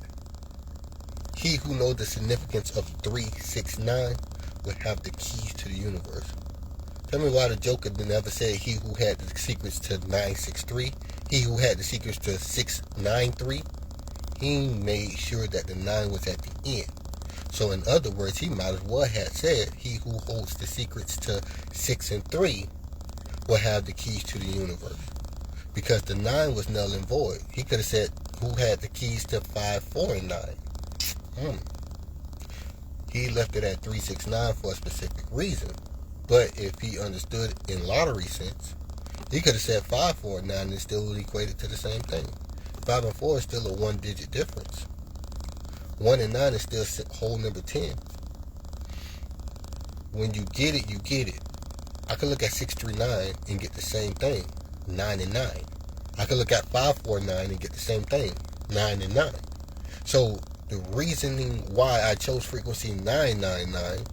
"He who knows the significance of 369 will have the keys to the universe." Tell me why the Joker never said he who had the secrets to 963, he who had the secrets to 693. He made sure that the 9 was at the end. So in other words, he might as well have said he who holds the secrets to 6 and 3 will have the keys to the universe. Because the 9 was null and void. He could have said who had the keys to 5, 4, and 9. He left it at 369 for a specific reason. But if he understood in lottery sense, he could have said 5, 4, and 9 and it still would equate it to the same thing. 5 and 4 is still a 1-digit difference. 1 and 9 is still whole number 10. When you get it, you get it. I could look at 639 and get the same thing, 9 and 9. I could look at 549 and get the same thing, 9 and 9. So the reasoning why I chose frequency 999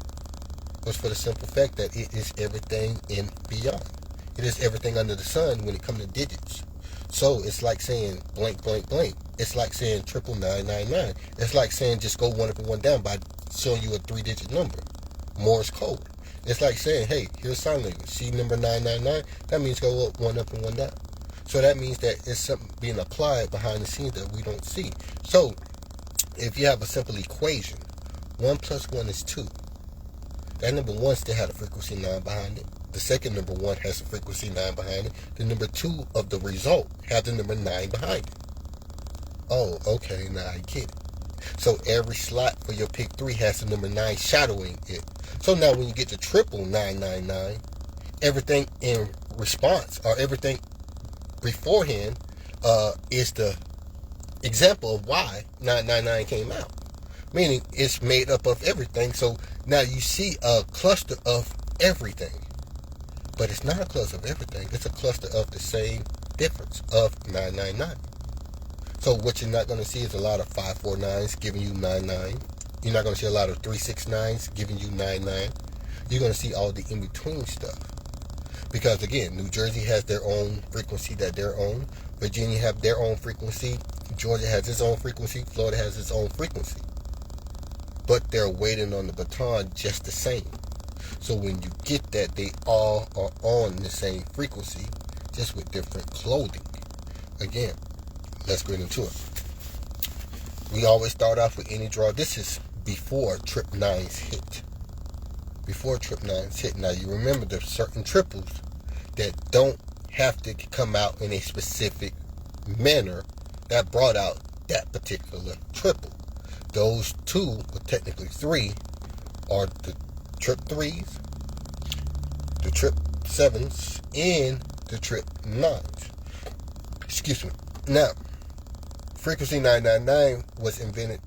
was for the simple fact that it is everything and beyond. It is everything under the sun when it comes to digits. So it's like saying blank, blank, blank. It's like saying 999. It's like saying just go one up and one down by showing you a 3-digit number. Morse code. It's like saying, hey, here's sign language. See number 999? That means go up and one down. So that means that it's something being applied behind the scenes that we don't see. So if you have a simple equation, 1 plus 1 is 2. That number 1 still had a frequency 9 behind it. The second number 1 has a frequency 9 behind it. The number 2 of the result has the number 9 behind it. Oh, okay, now I get it. So every slot for your pick 3 has the number 9 shadowing it. So now when you get to 999, everything in response, or everything beforehand, is the example of why 999 came out. Meaning it's made up of everything. So now you see a cluster of everything. But it's not a cluster of everything. It's a cluster of the same difference of 999. So what you're not going to see is a lot of 549s giving you 99. You're not going to see a lot of 369s giving you 99. You're going to see all the in-between stuff. Because again, New Jersey has their own frequency that they're on. Virginia have their own frequency. Georgia has its own frequency. Florida has its own frequency. But they're waiting on the baton just the same. So when you get that, they all are on the same frequency, just with different clothing. Again, let's get into it. We always start off with any draw. This is before trip 9s hit. before trip 9's hit. Now you remember there's certain triples that don't have to come out in a specific manner that brought out that particular triple. Those two, or technically three, are the trip 3s, the trip 7s, and the trip 9s. Excuse me. Now, Frequency 999 was invented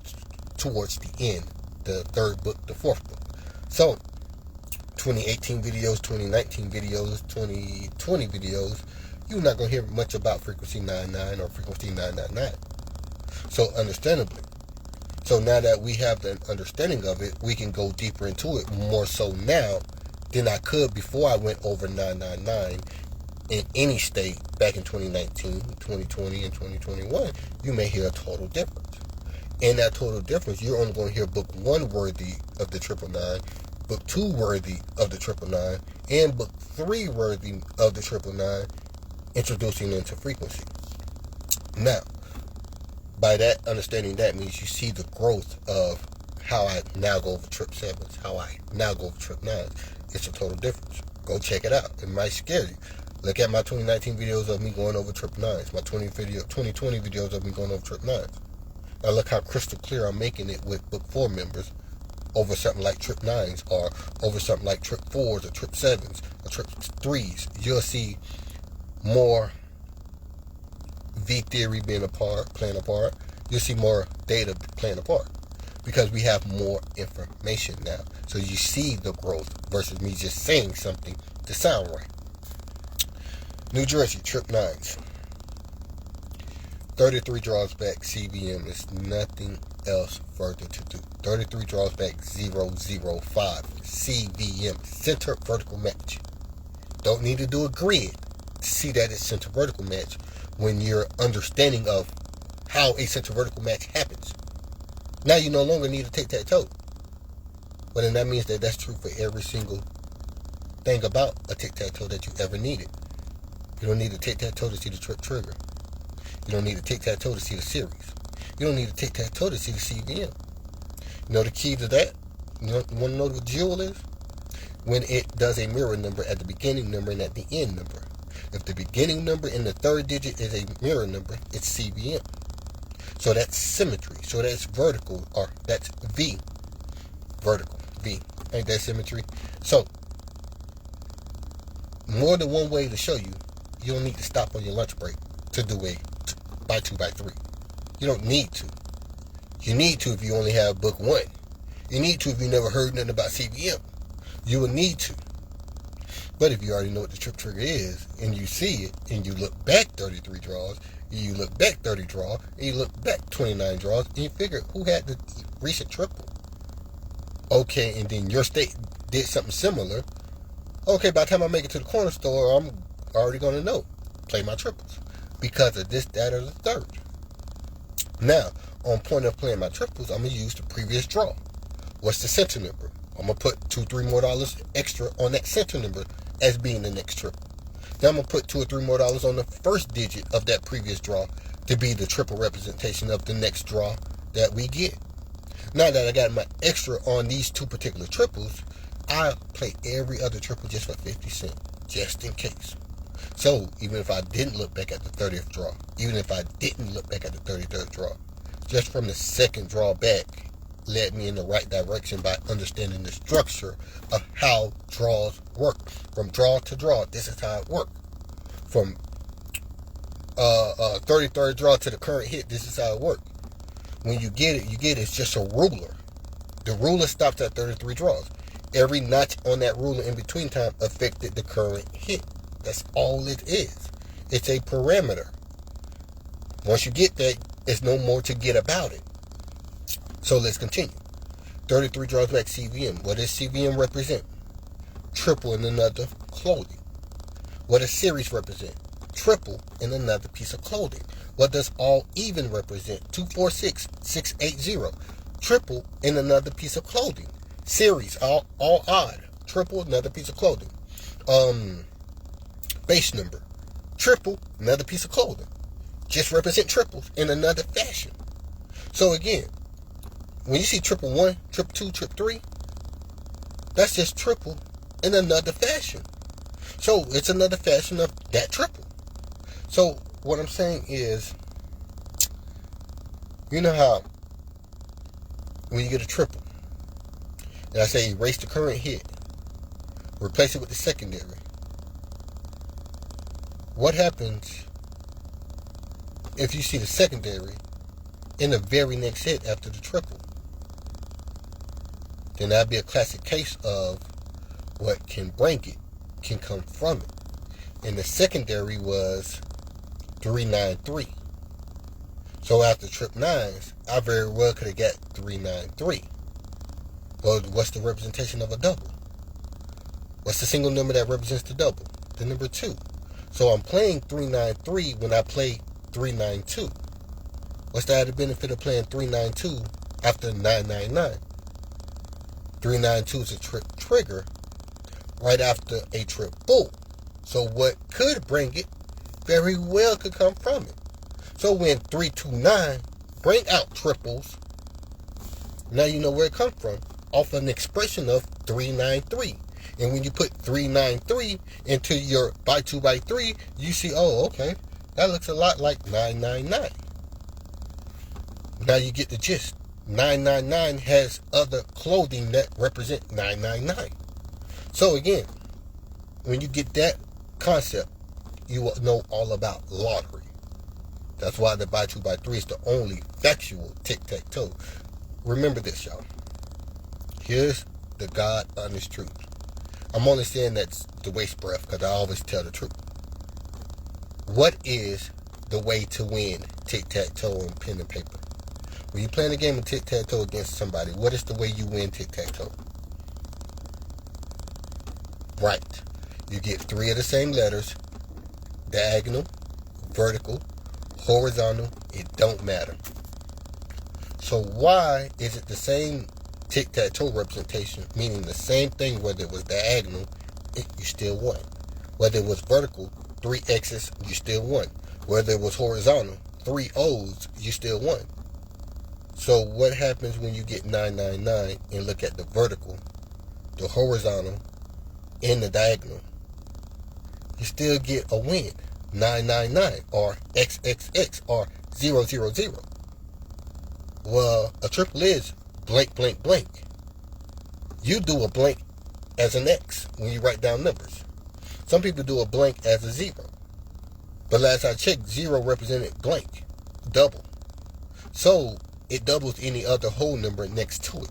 towards the end, the third book, the fourth book. So, 2018 videos, 2019 videos, 2020 videos, you're not going to hear much about Frequency 99 or Frequency 999. So, understandably. So, now that we have the understanding of it, we can go deeper into it more so now than I could before I went over 999 in any state back in 2019, 2020, and 2021. You may hear a total difference. In that total difference, you're only going to hear book 1 worthy of the 999, book 2 worthy of the 999, and book 3 worthy of the 999, introducing into frequency. Now, by that understanding, that means you see the growth of how I now go over trip 7s, how I now go over trip 9s. It's a total difference. Go check it out. It might scare you. Look at my 2019 videos of me going over trip 9s, my 2020 videos of me going over trip 9s. Now look how crystal clear I'm making it with book 4 members over something like trip 9s, or over something like trip 4s, or trip 7s, or trip 3s. You'll see more V theory playing a part. You'll see more data playing a part, because we have more information now. So you see the growth versus me just saying something to sound right. New Jersey, trip 9s. 33 draws back, CVM is nothing else further to do. 33 draws back, 005, CVM, center vertical match. Don't need to do a grid to see that it's center vertical match when you're understanding of how a center vertical match happens. Now you no longer need to tic-tac-toe. But then that means that that's true for every single thing about a tic-tac-toe that you ever needed. You don't need a tic-tac-toe to see the trip trigger. You don't need a tic-tac-toe to see the series. You don't need a tic-tac-toe to see the CVM. You know the key to that? You want to know what the jewel is? When it does a mirror number at the beginning number and at the end number. If the beginning number and the third digit is a mirror number, it's CVM. So that's symmetry. So that's vertical, or that's V. Vertical, V. Ain't that symmetry? So, more than one way to show you. You don't need to stop on your lunch break to do a by 2 by 3. You don't need to. You need to if you only have book 1. You need to if you never heard nothing about CVM. You will need to. But if you already know what the trip trigger is, and you see it, and you look back 33 draws, and you look back 30 draws, and you look back 29 draws, and you figure who had the recent triple. Okay, and then your state did something similar. Okay, by the time I make it to the corner store, I'm already going to know. Play my triples. Because of this, that, or the third. Now, on point of playing my triples, I'm going to use the previous draw. What's the center number? I'm going to put $2-3 more extra on that center number as being the next triple. Then I'm going to put $2 or $3 more on the first digit of that previous draw to be the triple representation of the next draw that we get. Now that I got my extra on these two particular triples, I'll play every other triple just for 50 cents, just in case. So, even if I didn't look back at the 30th draw, even if I didn't look back at the 33rd draw, just from the second draw back led me in the right direction by understanding the structure of how draws work. From draw to draw, this is how it works. From 33rd draw to the current hit, this is how it works. When you get it, it's just a ruler. The ruler stops at 33 draws. Every notch on that ruler in between time affected the current hit. That's all it is. It's a parameter. Once you get that, there's no more to get about it. So let's continue. 33 draws back, CVM. What does CVM represent? Triple in another clothing. What does series represent? Triple in another piece of clothing. What does all even represent? 246, 680. Triple in another piece of clothing. Series, all odd. Triple, another piece of clothing. Base number. Triple, another piece of clothing. Just represent triples in another fashion. So again, when you see triple 1, triple 2, triple 3, That's just triple in another fashion. So it's another fashion of that triple. So what I'm saying is, you know how when you get a triple, and I say erase the current hit, replace it with the secondary. What happens if you see the secondary in the very next hit after the triple? Then that'd be a classic case of what can bring it can come from it. And the secondary was 393. So after trip nines, I very well could have got 393. Well, what's the representation of a double? What's the single number that represents the double? The number 2. So I'm playing 393 when I play 392. What's the added benefit of playing 392 after 999? 392 is a trigger right after a trip full. So what could bring it very well could come from it. So when 329 bring out triples, now you know where it comes from, off an expression of 393. And when you put 393 into your by 2 by 3, you see, oh, okay, that looks a lot like 999. Now you get the gist. 999 has other clothing that represent 999. So again, when you get that concept, you will know all about lottery. That's why the by 2 by 3 is the only factual tic-tac-toe. Remember this, y'all. Here's the God honest truth. I'm only saying that's the waste breath because I always tell the truth. What is the way to win tic-tac-toe on pen and paper? When you're playing a game of tic-tac-toe against somebody, what is the way you win tic-tac-toe? Right. You get 3 of the same letters, diagonal, vertical, horizontal, it don't matter. So why is it the same tic-tac-toe representation, meaning the same thing, whether it was diagonal, you still won. Whether it was vertical, 3 X's, you still won. Whether it was horizontal, 3 O's, you still won. So what happens when you get 999 and look at the vertical, the horizontal, and the diagonal? You still get a win. 999 or XXX or 000. Well, a triple is blank, blank, blank. You do a blank as an X when you write down numbers. Some people do a blank as a 0. But last I checked, 0 represented blank, double. So it doubles any other whole number next to it.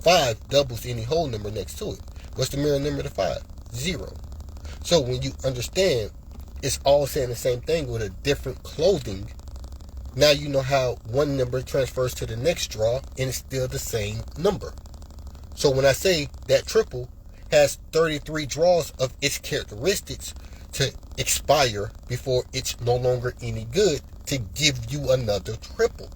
5 doubles any whole number next to it. What's the mirror number to 5? 0. So when you understand it's all saying the same thing with a different clothing, now you know how one number transfers to the next draw and it's still the same number. So when I say that triple has 33 draws of its characteristics to expire before it's no longer any good to give you another triple,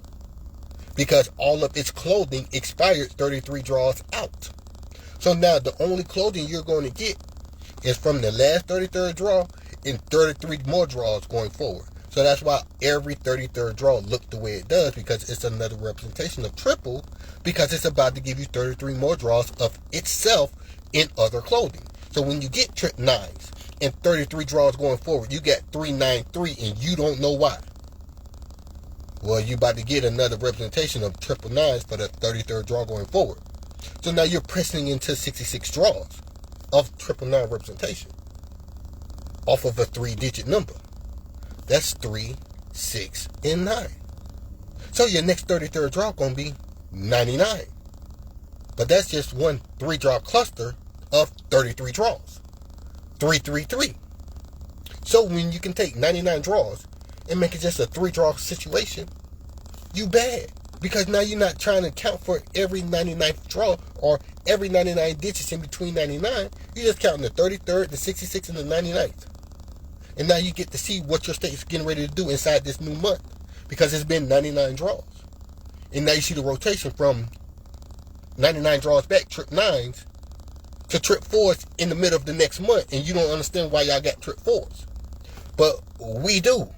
because all of its clothing expired 33 draws out. So now the only clothing you're going to get is from the last 33rd draw and 33 more draws going forward. So that's why every 33rd draw looked the way it does, because it's another representation of triple, because it's about to give you 33 more draws of itself in other clothing. So when you get trip 9s and 33 draws going forward, you get 393 and you don't know why. Well, you're about to get another representation of triple 9s for the 33rd draw going forward. So now you're pressing into 66 draws of triple 9 representation off of a 3-digit number. That's 3, 6, and 9. So your next 33rd draw going to be 99. But that's just one 3-draw cluster of 33 draws. 333. So when you can take 99 draws and make it just a 3-draw situation, you bad. Because now you're not trying to count for every 99th draw or every 99 digits in between 99. You're just counting the 33rd, the 66, and the 99th. And now you get to see what your state is getting ready to do inside this new month, because it's been 99 draws. And now you see the rotation from 99 draws back, trip 9s, to trip 4s in the middle of the next month. And you don't understand why y'all got trip 4s. But we do,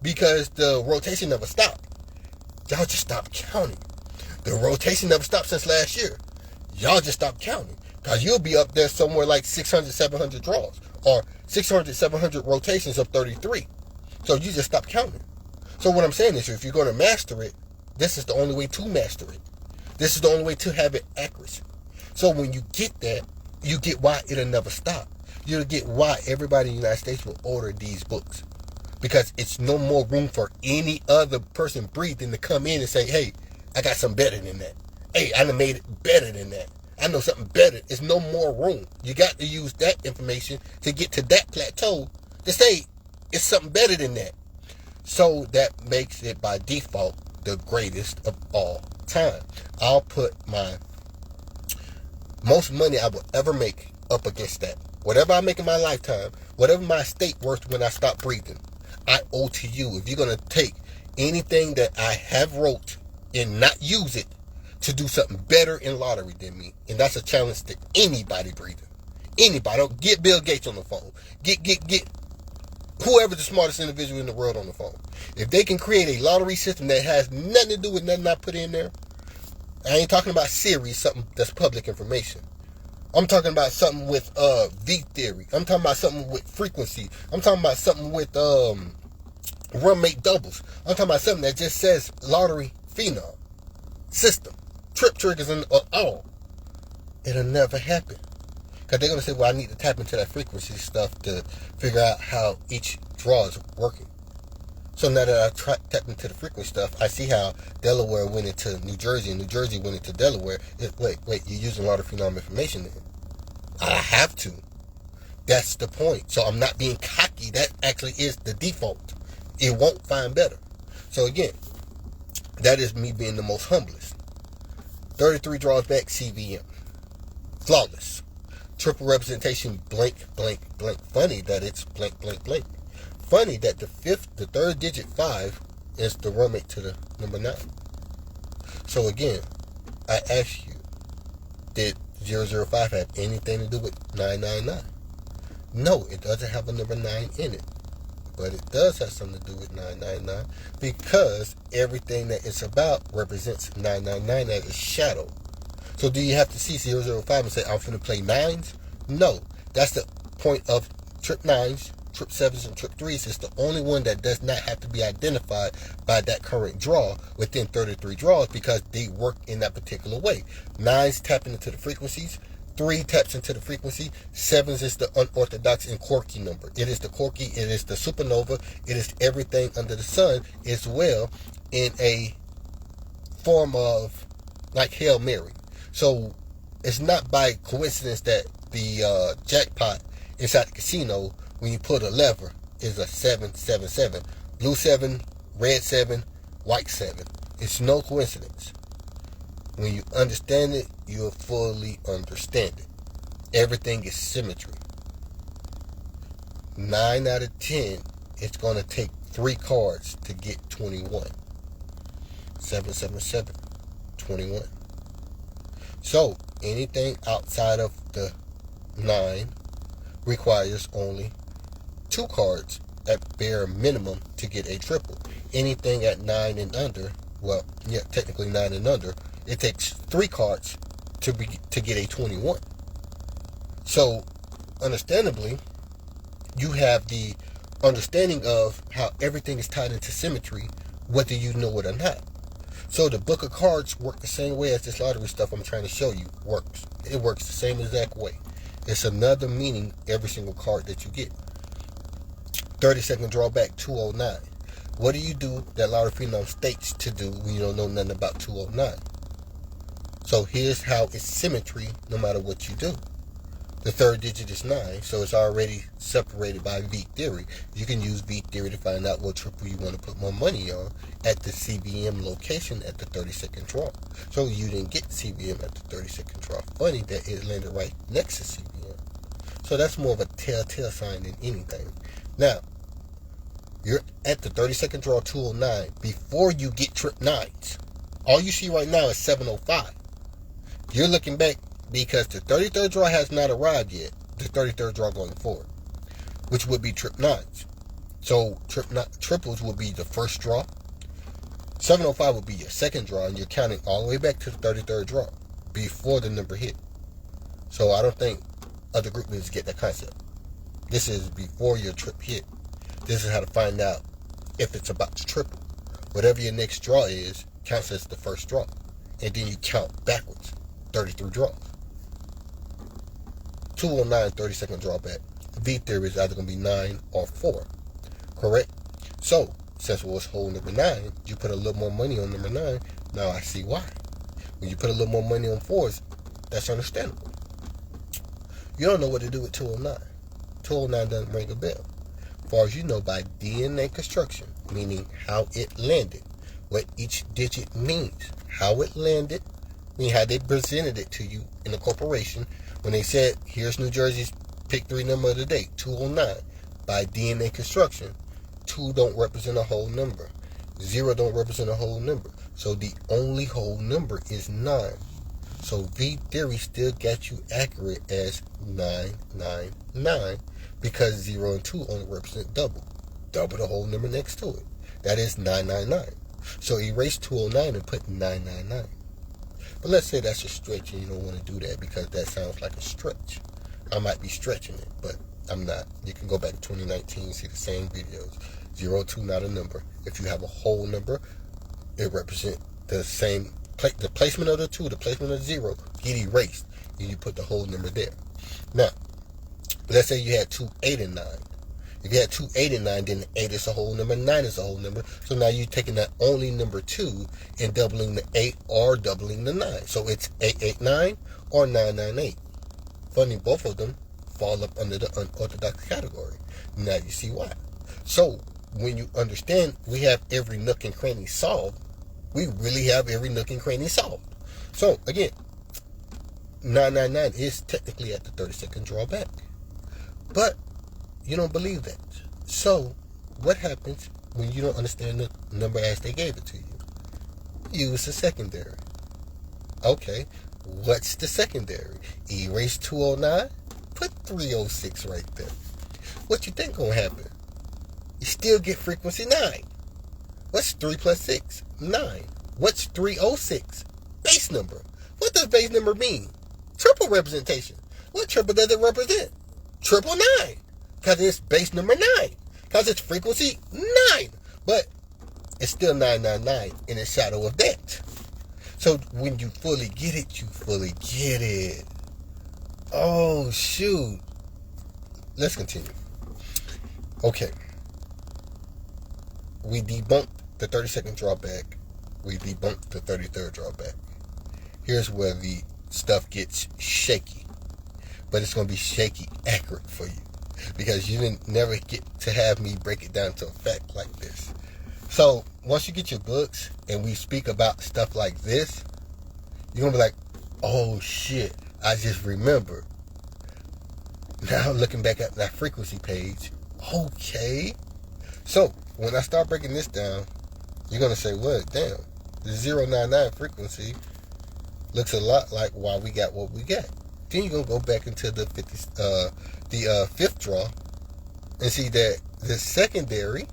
because the rotation never stopped. Y'all just stopped counting. The rotation never stopped since last year. Y'all just stopped counting. Because you'll be up there somewhere like 600, 700 draws. Or 600, 700 rotations of 33. So you just stop counting. So what I'm saying is, if you're going to master it, this is the only way to master it. This is the only way to have it accuracy. So when you get that, you get why it'll never stop. You'll get why everybody in the United States will order these books. Because it's no more room for any other person breathing to come in and say, hey, I got something better than that. Hey, I done made it better than that. I know something better. It's no more room. You got to use that information to get to that plateau to say it's something better than that. So that makes it by default the greatest of all time. I'll put my most money I will ever make up against that. Whatever I make in my lifetime, whatever my estate worth when I stop breathing, I owe to you. If you're going to take anything that I have wrote and not use it to do something better in lottery than me, and that's a challenge to anybody breathing. Anybody. Don't get Bill Gates on the phone. Get whoever's the smartest individual in the world on the phone. If they can create a lottery system that has nothing to do with nothing I put in there, I ain't talking about Siri, something that's public information. I'm talking about something with V theory. I'm talking about something with frequency. I'm talking about something with roommate doubles. I'm talking about something that just says lottery Fenom system. Trip triggers and all. It'll never happen. Because they're going to say, well, I need to tap into that frequency stuff to figure out how each draw is working. So now that I tapped into the frequency stuff, I see how Delaware went into New Jersey and New Jersey went into Delaware. Wait, you're using a lot of Fenom information then. I have to. That's the point. So I'm not being cocky. That actually is the default. It won't find better. So again, that is me being the most humblest. 33 draws back, CVM. Flawless. Triple representation, blank, blank, blank. Funny that it's blank, blank, blank. Funny that the third digit 5 is the roommate to the number 9. So again, I ask you, did 005 have anything to do with 999? No, it doesn't have a number 9 in it. But it does have something to do with 999 because everything that it's about represents 999 as a shadow. So do you have to see 005 and say, I'm finna play 9s? No. That's the point of trip 9s, trip 7s, and trip 3s. It's the only one that does not have to be identified by that current draw within 33 draws because they work in that particular way. 9s tapping into the frequencies. 3 taps into the frequency. 7s is the unorthodox and quirky number. It is the quirky. It is the supernova. It is everything under the sun as well in a form of like Hail Mary. So it's not by coincidence that the jackpot inside the casino, when you pull a lever, is a 777. Blue 7, red 7, white 7. It's no coincidence. When you understand it, you'll fully understand it. Everything is symmetry. 9 out of 10, it's going to take 3 cards to get 21. 777, 21. So, anything outside of the 9 requires only 2 cards at bare minimum to get a triple. Anything at 9 and under, well, yeah, technically 9 and under, it takes 3 cards to get a 21. So, understandably, you have the understanding of how everything is tied into symmetry, whether you know it or not. So the book of cards work the same way as this lottery stuff I'm trying to show you works. It works the same exact way. It's another meaning every single card that you get. 30-second drawback, 209. What do you do that lottery Fenom states to do when you don't know nothing about 209? So here's how it's symmetry no matter what you do. The third digit is 9, so it's already separated by V theory. You can use V theory to find out what triple you want to put more money on at the CVM location at the 30-second draw. So you didn't get CVM at the 30-second draw. Funny that it landed right next to CVM. So that's more of a telltale sign than anything. Now, you're at the 30-second draw 209 before you get trip 9s. All you see right now is 705. You're looking back because the 33rd draw has not arrived yet. The 33rd draw going forward, which would be trip 9s. So triples would be the first draw. 705 would be your second draw, and you're counting all the way back to the 33rd draw before the number hit. So I don't think other group leaders get that concept. This is before your trip hit. This is how to find out if it's about to triple. Whatever your next draw is, counts as the first draw. And then you count backwards. 33 draws. 209, 30-second drawback. V theory is either going to be 9 or 4. Correct? So, since it was hole number 9, you put a little more money on number 9. Now I see why. When you put a little more money on 4s, that's understandable. You don't know what to do with 209. 209 doesn't ring a bell. As far as you know, by DNA construction, meaning how it landed, what each digit means, how it landed, meaning how they presented it to you in the corporation. When they said, here's New Jersey's pick 3 number of the day, 209. By DNA construction, 2 don't represent a whole number. 0 don't represent a whole number. So the only whole number is 9. So V theory still got you accurate as 999 because 0 and 2 only represent double. Double the whole number next to it. That is 999. So erase 209 and put 999. But let's say that's a stretch and you don't want to do that because that sounds like a stretch. I might be stretching it, but I'm not. You can go back to 2019 and see the same videos. 0, 2, not a number. If you have a whole number, it represents the same, the placement of the 2, the placement of the 0, get erased, and you put the whole number there. Now, let's say you had 2, 8, and 9. If you had 2, 8, and 9, then 8 is a whole number, 9 is a whole number. So now you're taking that only number 2 and doubling the 8 or doubling the 9. So it's 889 or 998. Funny, both of them fall up under the unorthodox category. Now you see why. So when you understand we have every nook and cranny solved, we really have every nook and cranny solved. So again, 999 is technically at the 30-second drawback. But you don't believe that. So what happens when you don't understand the number as they gave it to you? Use the secondary. Okay, what's the secondary? Erase 209, put 306 right there. What you think gonna happen? You still get frequency 9. What's 3 plus 6? 9. What's 306? Base number. What does base number mean? Triple representation. What triple does it represent? 999. Because it's base number 9. Because it's frequency 9. But it's still 999 in the shadow of that. So when you fully get it, you fully get it. Oh, shoot. Let's continue. Okay. We debunked the 30-second drawback. We debunked the 33rd drawback. Here's where the stuff gets shaky. But it's going to be shaky accurate for you. Because you didn't never get to have me break it down to a fact like this. So, once you get your books and we speak about stuff like this, you're going to be like, oh shit, I just remember. Now looking back at that frequency page, okay. So, when I start breaking this down, you're going to say, what? Damn, the 099 frequency looks a lot like why we got what we got. Then you're going to go back into the 5th draw and see that the secondary,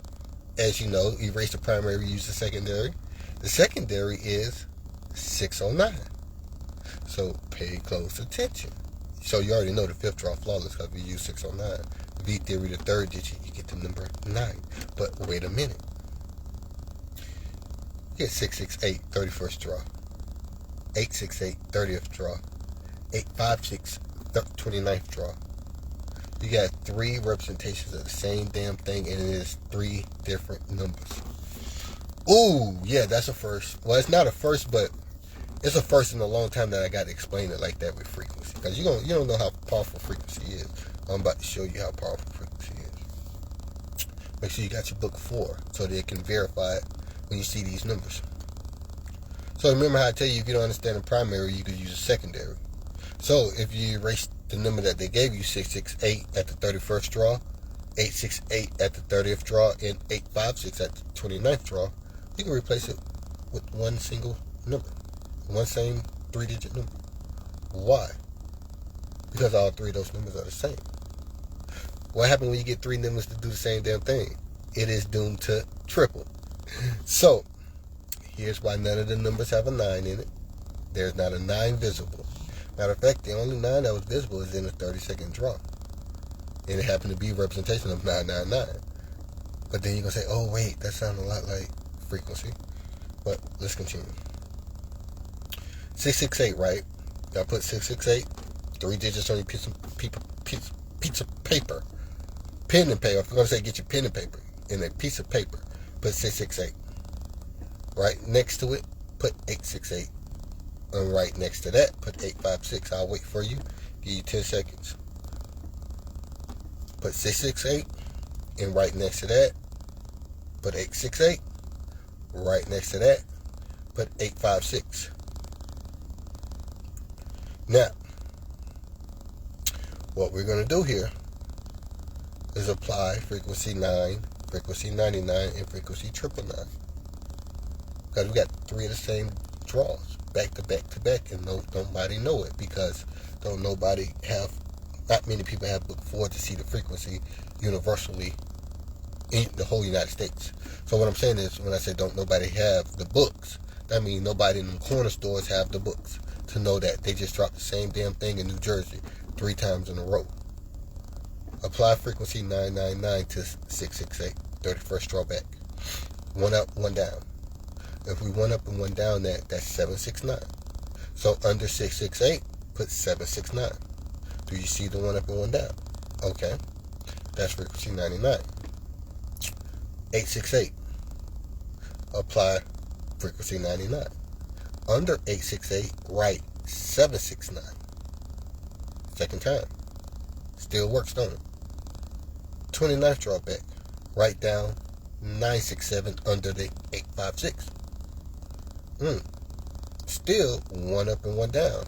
as you know, erase the primary, use the secondary. The secondary is 609. So pay close attention. So you already know the 5th draw flawless because we use 609. V theory, the 3rd digit, you get the number 9. But wait a minute. You get 668, 31st draw. 868, 30th draw. 856, 29th draw. You got 3 representations of the same damn thing, and it is 3 different numbers. Ooh, yeah, that's a first. Well, it's not a first, but it's a first in a long time that I got to explain it like that with frequency. Because you don't know how powerful frequency is. I'm about to show you how powerful frequency is. Make sure you got your book 4 so they can verify it when you see these numbers. So remember how I tell you if you don't understand the primary, you could use a secondary. So if you erase the number that they gave you, 668 at the 31st draw, 868 at the 30th draw, and 856 at the 29th draw, you can replace it with one single number. One same 3-digit number. Why? Because all 3 of those numbers are the same. What happens when you get 3 numbers to do the same damn thing? It is doomed to triple. So, here's why none of the numbers have a 9 in it. There's not a 9 visible. Matter of fact, the only 9 that was visible is in the 30-second draw. And it happened to be a representation of 999. But then you're going to say, oh, wait, that sounds a lot like frequency. But let's continue. 668, right? I put 668, 3 digits on your piece of paper. Pen and paper. If you're going to say get your pen and paper in a piece of paper, put 668. Right next to it, put 868. And right next to that, put 856. I'll wait for you. Give you 10 seconds. Put 668. And right next to that, put 868. Right next to that, put 856. Now, what we're going to do here is apply frequency 9, frequency 99, and frequency 999. Because we got 3 of the same draws, back to back to back, and nobody know it because not many people have book 4 to see the frequency universally in the whole United States. So what I'm saying is, when I say don't nobody have the books, that means nobody in the corner stores have the books to know that they just dropped the same damn thing in New Jersey 3 times in a row. Apply frequency 999 to 668, 31st drawback. 1 up, 1 down. If we 1 up and 1 down, that's 769. So under 668, put 769. Do you see the 1 up and 1 down? Okay. That's frequency 99. 868. Apply frequency 99. Under 868, write 769. Second time. Still works, don't it? 29th drawback. Write down 967 under the 856. Still 1 up and 1 down.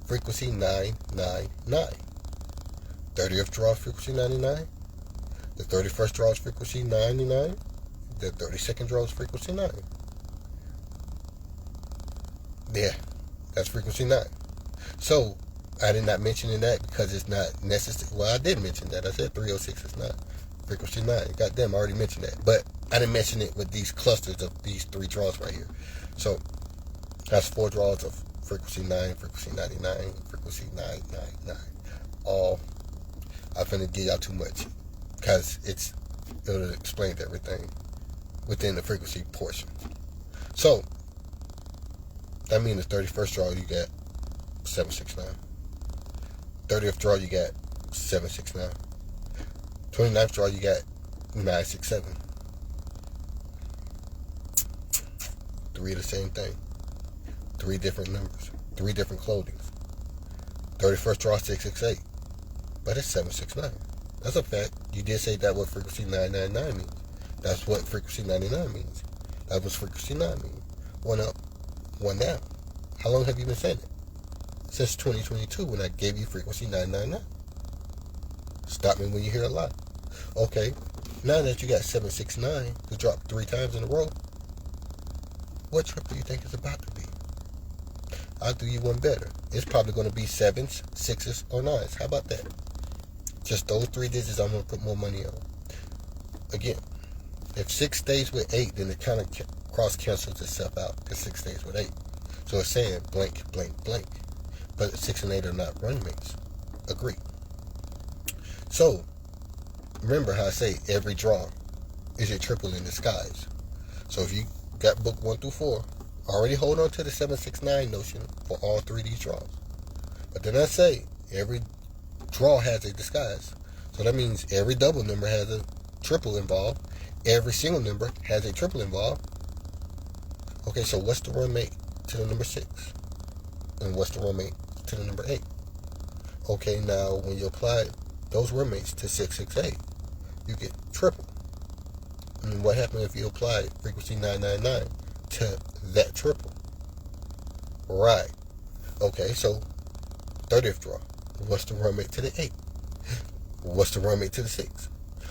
Frequency 999. 30th draw is frequency 99. The 31st draw is frequency 99. The 32nd draw is frequency 9. Yeah, that's frequency 9. So, I did not mention that because it's not necessary. Well, I did mention that. I said 306 is not frequency 9. Goddamn, I already mentioned that. But I didn't mention it with these clusters of these 3 draws right here. So, that's 4 draws of frequency 9, frequency 99, frequency 999. All, I'm finna give y'all too much because it'll explain everything within the frequency portion. So, that means the 31st draw you got 769. 30th draw you got 769. 29th draw you got 967. 3 of the same thing. 3 different numbers. 3 different clothings. 31st draw 668. But it's 769. That's a fact. You did say that what frequency 999 means. That's what frequency 99 means. That was frequency 9 means. 1 up, 1 down. How long have you been saying it? Since 2022 when I gave you frequency 999. Stop me when you hear a lie. Okay, now that you got 769 to drop 3 times in a row, what triple do you think it's about to be? I'll do you one better. It's probably going to be 7s, 6s, or 9s. How about that? Just those 3 digits I'm going to put more money on. Again, if 6 stays with 8, then it kind of cross cancels itself out because 6 stays with 8. So it's saying blank, blank, blank. But 6 and 8 are not runmates. Agree. So, remember how I say every draw is a triple in disguise. So if you got book 1 through 4, already hold on to the 769 notion for all 3 of these draws. But then I say every draw has a disguise. So that means every double number has a triple involved. Every single number has a triple involved. Okay, so what's the roommate to the number 6? And what's the roommate to the number 8? Okay, now when you apply those roommates to 668, you get triple. And what happens if you apply frequency 999 to that triple? Right. Okay, so 30th draw. What's the roommate to the 8? What's the roommate to the 6?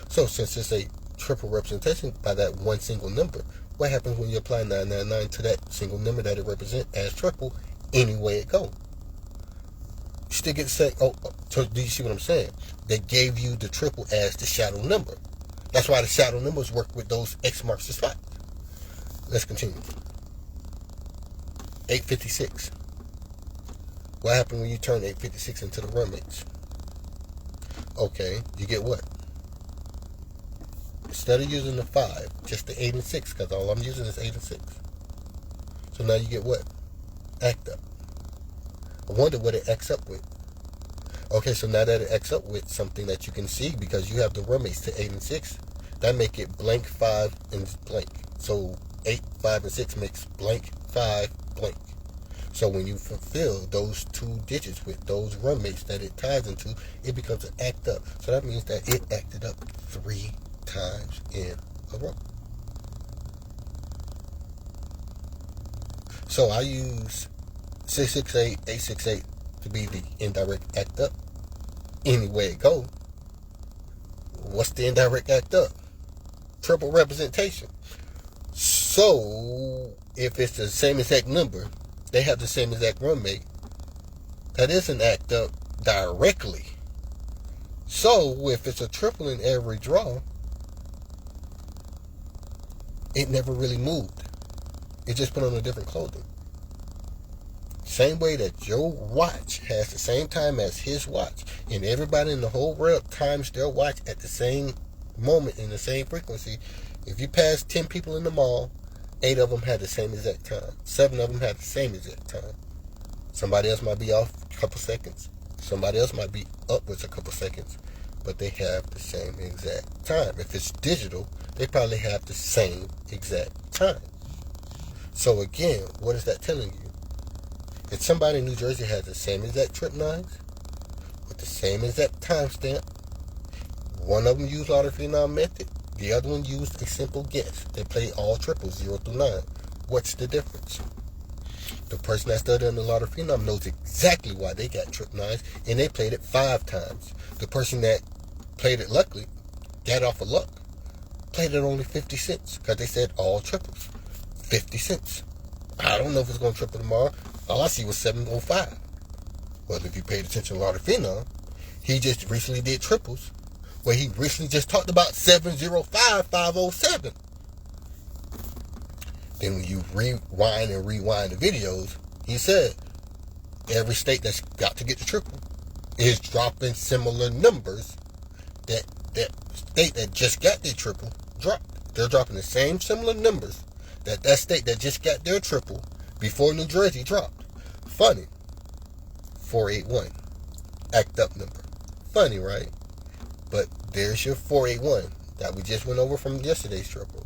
So since it's a triple representation by that one single number, what happens when you apply 999 to that single number that it represents as triple any way it goes? You still get the same. So do you see what I'm saying? They gave you the triple as the shadow number. That's why the shadow numbers work with those X marks the spot. Let's continue. 856. What happened when you turn 856 into the roommates? Okay, you get what? Instead of using the 5, just the 8 and 6, because all I'm using is 8 and 6. So now you get what? Act up. I wonder what it acts up with. Okay, so now that it acts up with something that you can see, because you have the roommates to 8 and 6, that make it blank 5 and blank. So 8, 5, and 6 makes blank 5 blank. So when you fulfill those 2 digits with those roommates that it ties into, it becomes an act up. So that means that it acted up 3 times in a row. So I use 668, 868 to be the indirect act up. Any way it go. What's the indirect act up? Triple representation. So if it's the same exact number, they have the same exact roommate, that is an act up directly. So if it's a triple in every draw, it never really moved. It just put on a different clothing. Same way that your watch has the same time as his watch, and everybody in the whole world times their watch at the same moment in the same frequency. If you pass 10 people in the mall, 8 of them had the same exact time. 7 of them had the same exact time. Somebody else might be off a couple seconds. Somebody else might be upwards a couple seconds. But they have the same exact time. If it's digital, they probably have the same exact time. So again, what is that telling you? If somebody in New Jersey has the same exact trip nines, with the same exact timestamp, one of them used Lottery Fenom method, the other one used a simple guess. They played all triples, 0 through 9. What's the difference? The person that studied on the Lottery Fenom knows exactly why they got trip nines, and they played it 5 times. The person that played it luckily, got off of luck, played it only 50 cents, because they said all triples. 50 cents. I don't know if it's going to triple tomorrow. All I see was 705. Well, if you paid attention to Lottery Fenom, he just recently did triples, where he recently just talked about 705, 507. Then when you rewind the videos, he said every state that's got to get the triple is dropping similar numbers that state that just got their triple dropped. They're dropping the same similar numbers that state that just got their triple before New Jersey dropped. Funny. 481. Act up number. Funny, right? But there's your 481 that we just went over from yesterday's triple.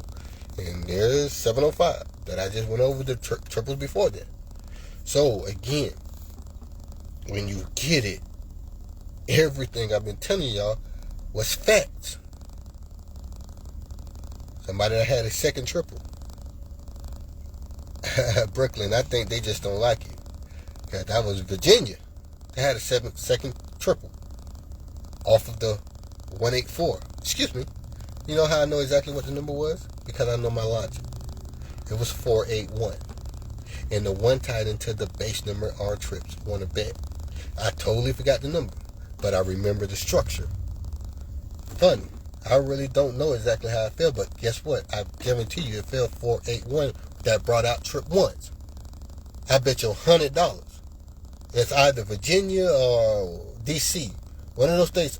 And there's 705 that I just went over the triples before that. So, again, when you get it, everything I've been telling y'all was facts. Somebody that had a second triple. Brooklyn, I think they just don't like it. Because that was Virginia. They had a second triple off of the 184. Excuse me. You know how I know exactly what the number was? Because I know my logic. It was 481. And the 1 tied into the base number on trips on a bet. I totally forgot the number, but I remember the structure. Funny. I really don't know exactly how it fell, but guess what? I guarantee you it fell 481 that brought out trip ones. I bet you $100. It's either Virginia or D.C. One of those states.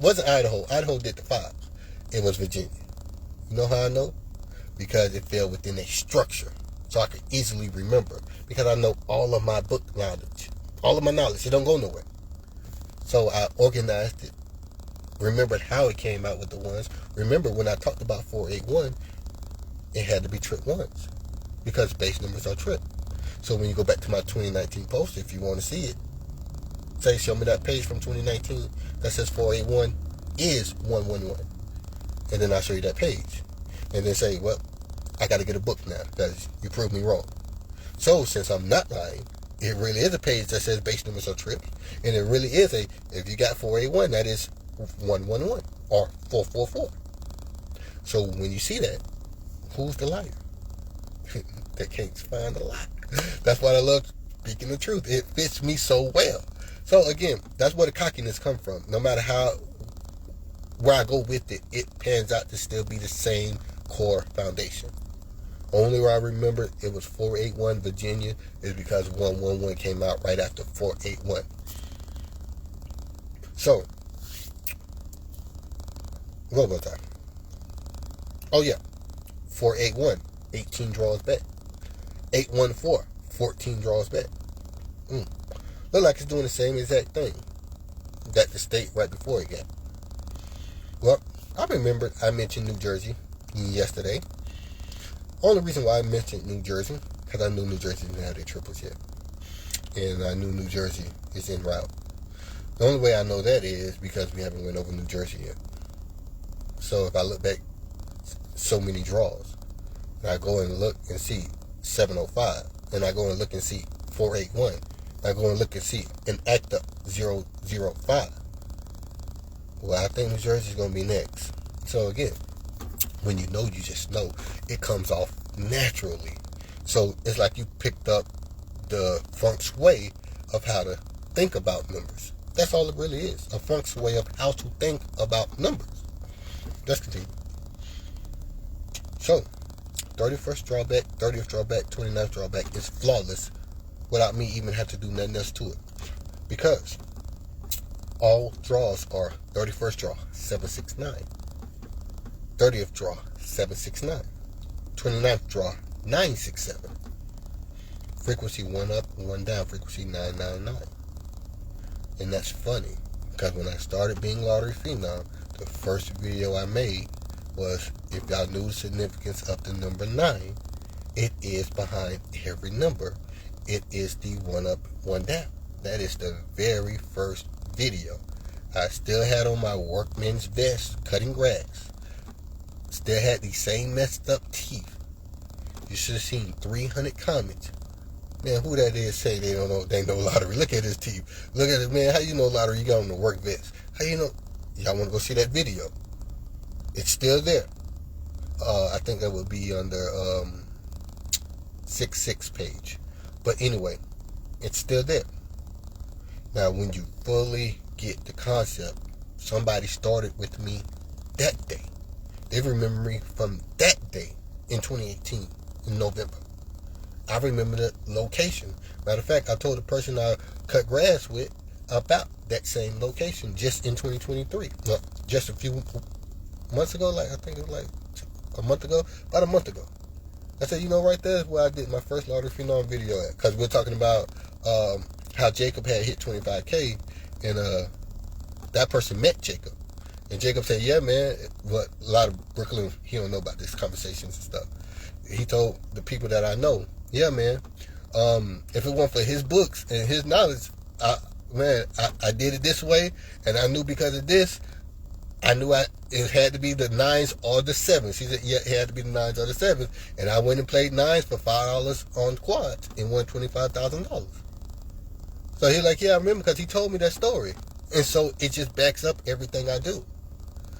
Wasn't Idaho. Idaho did the 5s. It was Virginia. You know how I know? Because it fell within a structure. So I could easily remember. Because I know all of my book knowledge. All of my knowledge. It don't go nowhere. So I organized it. Remembered how it came out with the ones. Remember when I talked about 481, it had to be trip ones. Because base numbers are trip. So when you go back to my 2019 post, if you want to see it, say, show me that page from 2019 that says 481 is 111. And then I'll show you that page. And then say, well, I got to get a book now because you proved me wrong. So since I'm not lying, it really is a page that says base numbers are trips. And it really is if you got 481, that is 111 or 444. So when you see that, who's the liar? They can't find a lie. That's why I love speaking the truth. It fits me so well. So again, that's where the cockiness come from. No matter where I go with it, it pans out to still be the same core foundation. Only where I remember it was 481 Virginia is because 111 came out right after 481. So, what was I? Oh yeah, 481, 18 draws back. 814, 14 draws back. Look like it's doing the same exact thing that the state right before it got. Well, I remember I mentioned New Jersey yesterday. Only reason why I mentioned New Jersey, because I knew New Jersey didn't have their triples yet. And I knew New Jersey is en route. The only way I know that is because we haven't went over New Jersey yet. So if I look back so many draws, and I go and look and see 705, and I go and look and see 481, I go and look and see an act up 005. Well, I think New Jersey's going to be next. So again, when you know, you just know. It comes off naturally. So it's like you picked up the feng shui of how to think about numbers. That's all it really is. A feng shui of how to think about numbers. Let's continue. So, 31st drawback, 30th drawback, 29th drawback is flawless without me even have to do nothing else to it. Because all draws are 31st draw, 769. 30th draw, 769. 29th draw, 967. Frequency 1 up, 1 down, frequency 999. And that's funny, because when I started being Lottery Phenom, the first video I made was, if y'all knew the significance of the number 9, it is behind every number. It is the 1 up, 1 down. That is the very first video. I still had on my workman's vest, cutting grass. Still had the same messed up teeth. You should have seen 300 comments. Man, who that is say they don't know, they know lottery. Look at his teeth. Look at it, man. How you know lottery? You got on the work vest. How you know? Y'all want to go see that video? It's still there. I think that would be under 66 page. But anyway, it's still there. Now, when you fully get the concept, somebody started with me that day. They remember me from that day in 2018, in November. I remember the location. Matter of fact, I told the person I cut grass with about that same location just in 2023. Well, just a few months ago, I think it was a month ago, about a month ago. I said, right there is where I did my first Lottery Phenom video at. Because we're talking about how Jacob had hit 25K, and that person met Jacob. And Jacob said, yeah, man, but a lot of Brooklyn, he don't know about these conversations and stuff. He told the people that I know, yeah, man, if it weren't for his books and his knowledge, I did it this way, and I knew because of this, I knew it had to be the 9s or the 7s. He said, yeah, it had to be the 9s or the 7s. And I went and played 9s for $5 on quads and won $25,000. So he's like, yeah, I remember because he told me that story. And so it just backs up everything I do.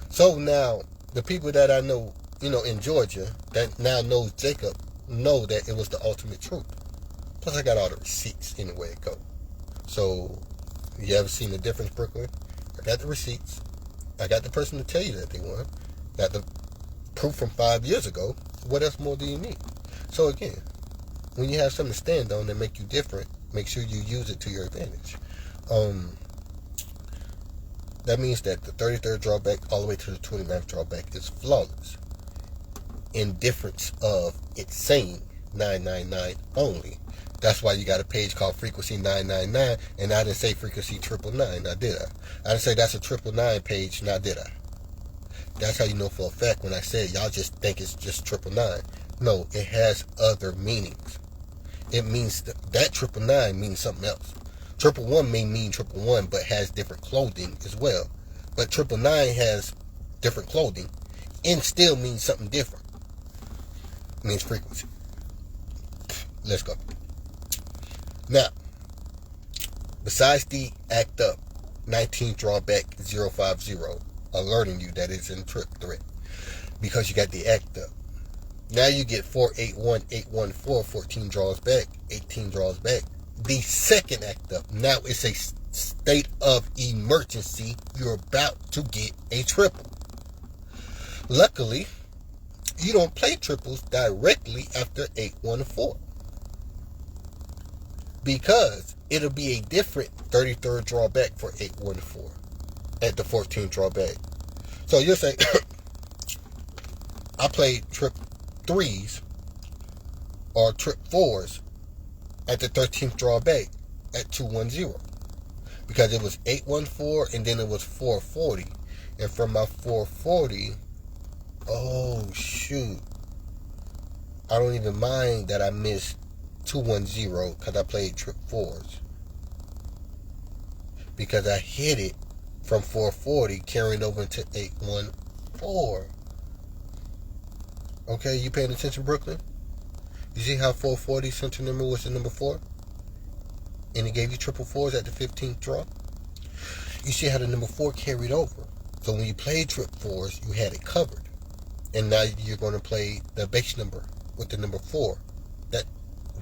So now, the people that I know, in Georgia, that now knows Jacob, know that it was the ultimate truth. Plus, I got all the receipts anywhere it go. So, you ever seen the difference, Brooklyn? I got the receipts. I got the person to tell you that they won. Got the proof from 5 years ago. What else more do you need? So again, when you have something to stand on that make you different, make sure you use it to your advantage. That means that the 33rd drawback all the way to the 29th drawback is flawless. In difference of it saying 999 only. That's why you got a page called Frequency 999, and I didn't say Frequency 999, now did I? I didn't say that's a 999 page, now did I? That's how you know for a fact when I said y'all just think it's just 999. No, it has other meanings. It means that 999 means something else. 111 may mean 111, but has different clothing as well. But 999 has different clothing and still means something different. It means frequency. Let's go. Now, besides the act up 19th drawback 050 alerting you that it's in trip threat because you got the act up. Now you get 481, 814, 14 draws back, 18 draws back. The second act up. Now it's a state of emergency. You're about to get a triple. Luckily, you don't play triples directly after 814. Because it'll be a different 33rd drawback for 814 at the 14th drawback. So you'll say, I played trip 3s or trip 4s at the 13th drawback at 210. Because it was 814 and then it was 440. And from my 440, oh shoot, I don't even mind that I missed 210 because I played trip 4s. Because I hit it from 440 carrying over into 814. Okay, you paying attention, Brooklyn? You see how 440 center number was the number 4? And it gave you triple 4s at the 15th draw? You see how the number 4 carried over. So when you played trip 4s, you had it covered. And now you're going to play the base number with the number 4 that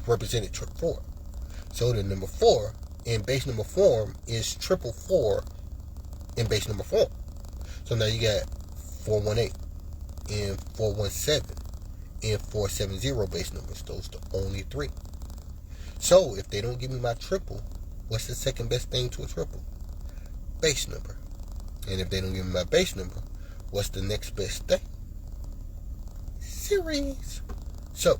represented trip 4. So the number 4 in base number form is triple 4 in base number form. So now you got 418 and 417 and 470 base numbers. Those are the only 3. So if they don't give me my triple, what's the second best thing to a triple? Base number. And if they don't give me my base number, what's the next best thing? Series. So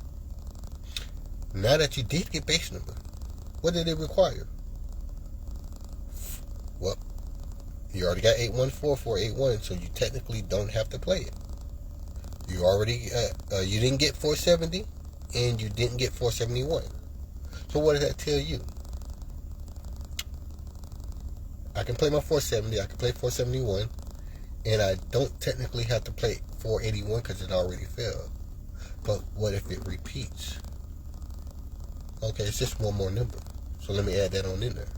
now that you did get base number, what did it require? Well, you already got 814 for 81, so you technically don't have to play it. You already, you didn't get 470, and you didn't get 471. So what does that tell you? I can play my 470, I can play 471, and I don't technically have to play 481 because it already fell. But what if it repeats? Okay, it's just one more number. So let me add that on in there.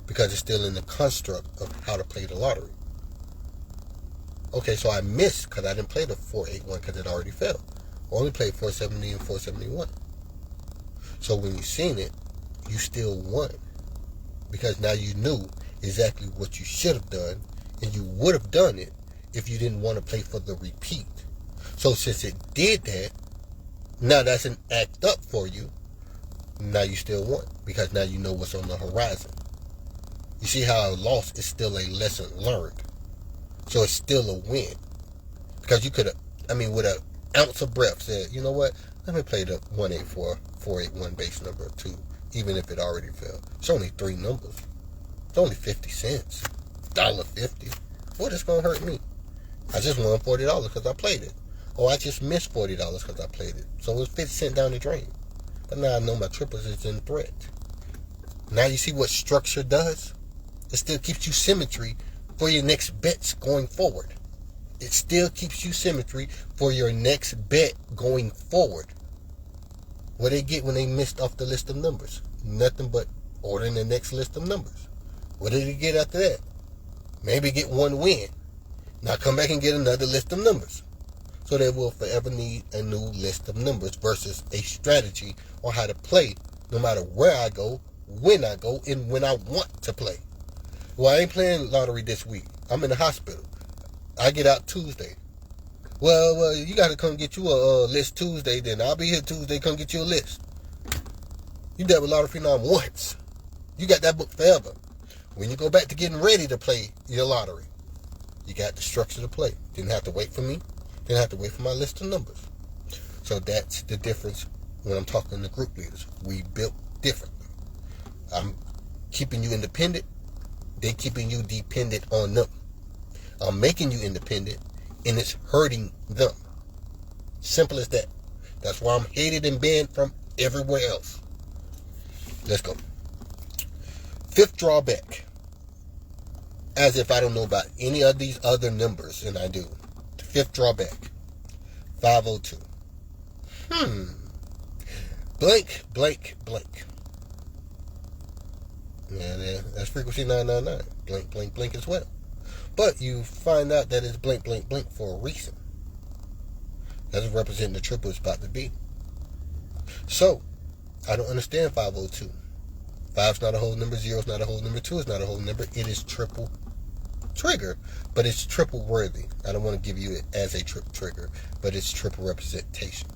Because it's still in the construct of how to play the lottery. Okay, so I missed because I didn't play the 481 because it already fell. I only played 470 and 471. So when you seen it, you still won. Because now you knew exactly what you should have done, and you would have done it if you didn't want to play for the repeat. So since it did that, now that's an act up for you. Now you still won because now you know what's on the horizon. You see how a loss is still a lesson learned. So it's still a win. Because you could have, with an ounce of breath said, you know what, let me play the 184, 481 base number 2, even if it already fell. It's only 3 numbers. It's only 50 cents. $1.50. What is going to hurt me? I just won $40 because I played it. Or I just missed $40 because I played it. So it was 50 cents down the drain. But now I know my triples is in threat. Now you see what structure does? It still keeps you symmetry for your next bets going forward. It still keeps you symmetry for your next bet going forward. What they get when they missed off the list of numbers? Nothing but ordering the next list of numbers. What did they get after that? Maybe get one win. Now come back and get another list of numbers. So they will forever need a new list of numbers versus a strategy on how to play no matter where I go, when I go, and when I want to play. Well, I ain't playing lottery this week. I'm in the hospital. I get out Tuesday. Well, you got to come get you a list Tuesday, then I'll be here Tuesday, come get you a list. You dealt with Lottery Fenom once. You got that book forever. When you go back to getting ready to play your lottery, you got the structure to play. Didn't have to wait for me. Didn't have to wait for my list of numbers. So that's the difference when I'm talking to group leaders. We built differently. I'm keeping you independent. They keeping you dependent on them. I'm making you independent, and it's hurting them. Simple as that. That's why I'm hated and banned from everywhere else. Let's go. 5th drawback. As if I don't know about any of these other numbers, and I do. The 5th drawback. 502. Blank, blank, blank. Yeah, that's frequency 999. Blank, blank, blank as well. But you find out that it's blank, blank, blank for a reason. That's representing the triple it's about to be. So, I don't understand 502. 5's not a whole number, 0's not a whole number, 2 is not a whole number. It is triple trigger, but it's triple worthy. I don't want to give you it as a trigger, but it's triple representation.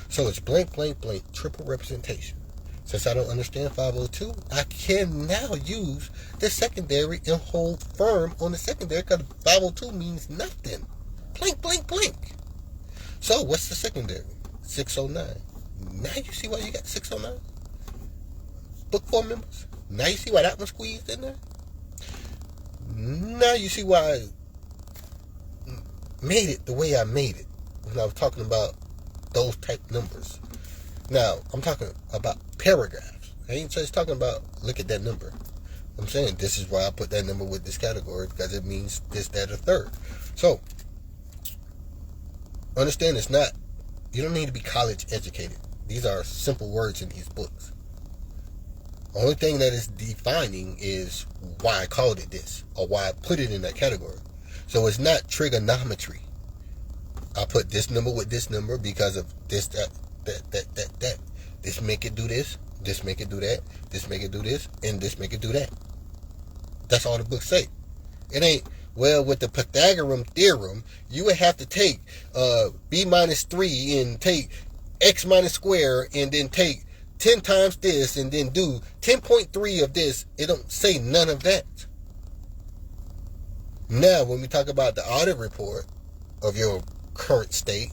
So it's blank, blank, blank, triple representation. Since I don't understand 502, I can now use the secondary and hold firm on the secondary because 502 means nothing. Blank, blank, blank. So what's the secondary? 609. Now you see why you got 609? Book 4 members. Now you see why that one squeezed in there? Now you see why I made it the way I made it when I was talking about those type numbers. Now, I'm talking about paragraphs. I ain't just talking about look at that number. I'm saying this is why I put that number with this category, because it means this, that, or third. So, understand it's not, you don't need to be college educated. These are simple words in these books. Only thing that is defining is why I called it this, or why I put it in that category. So it's not trigonometry. I put this number with this number because of this, that. This make it do this, this make it do that, this make it do this, and this make it do that. That's all the books say. It ain't, well, with the Pythagorean theorem, you would have to take b minus 3 and take x minus square and then take 10 times this and then do 10.3 of this. It don't say none of that. Now, when we talk about the audit report of your current state,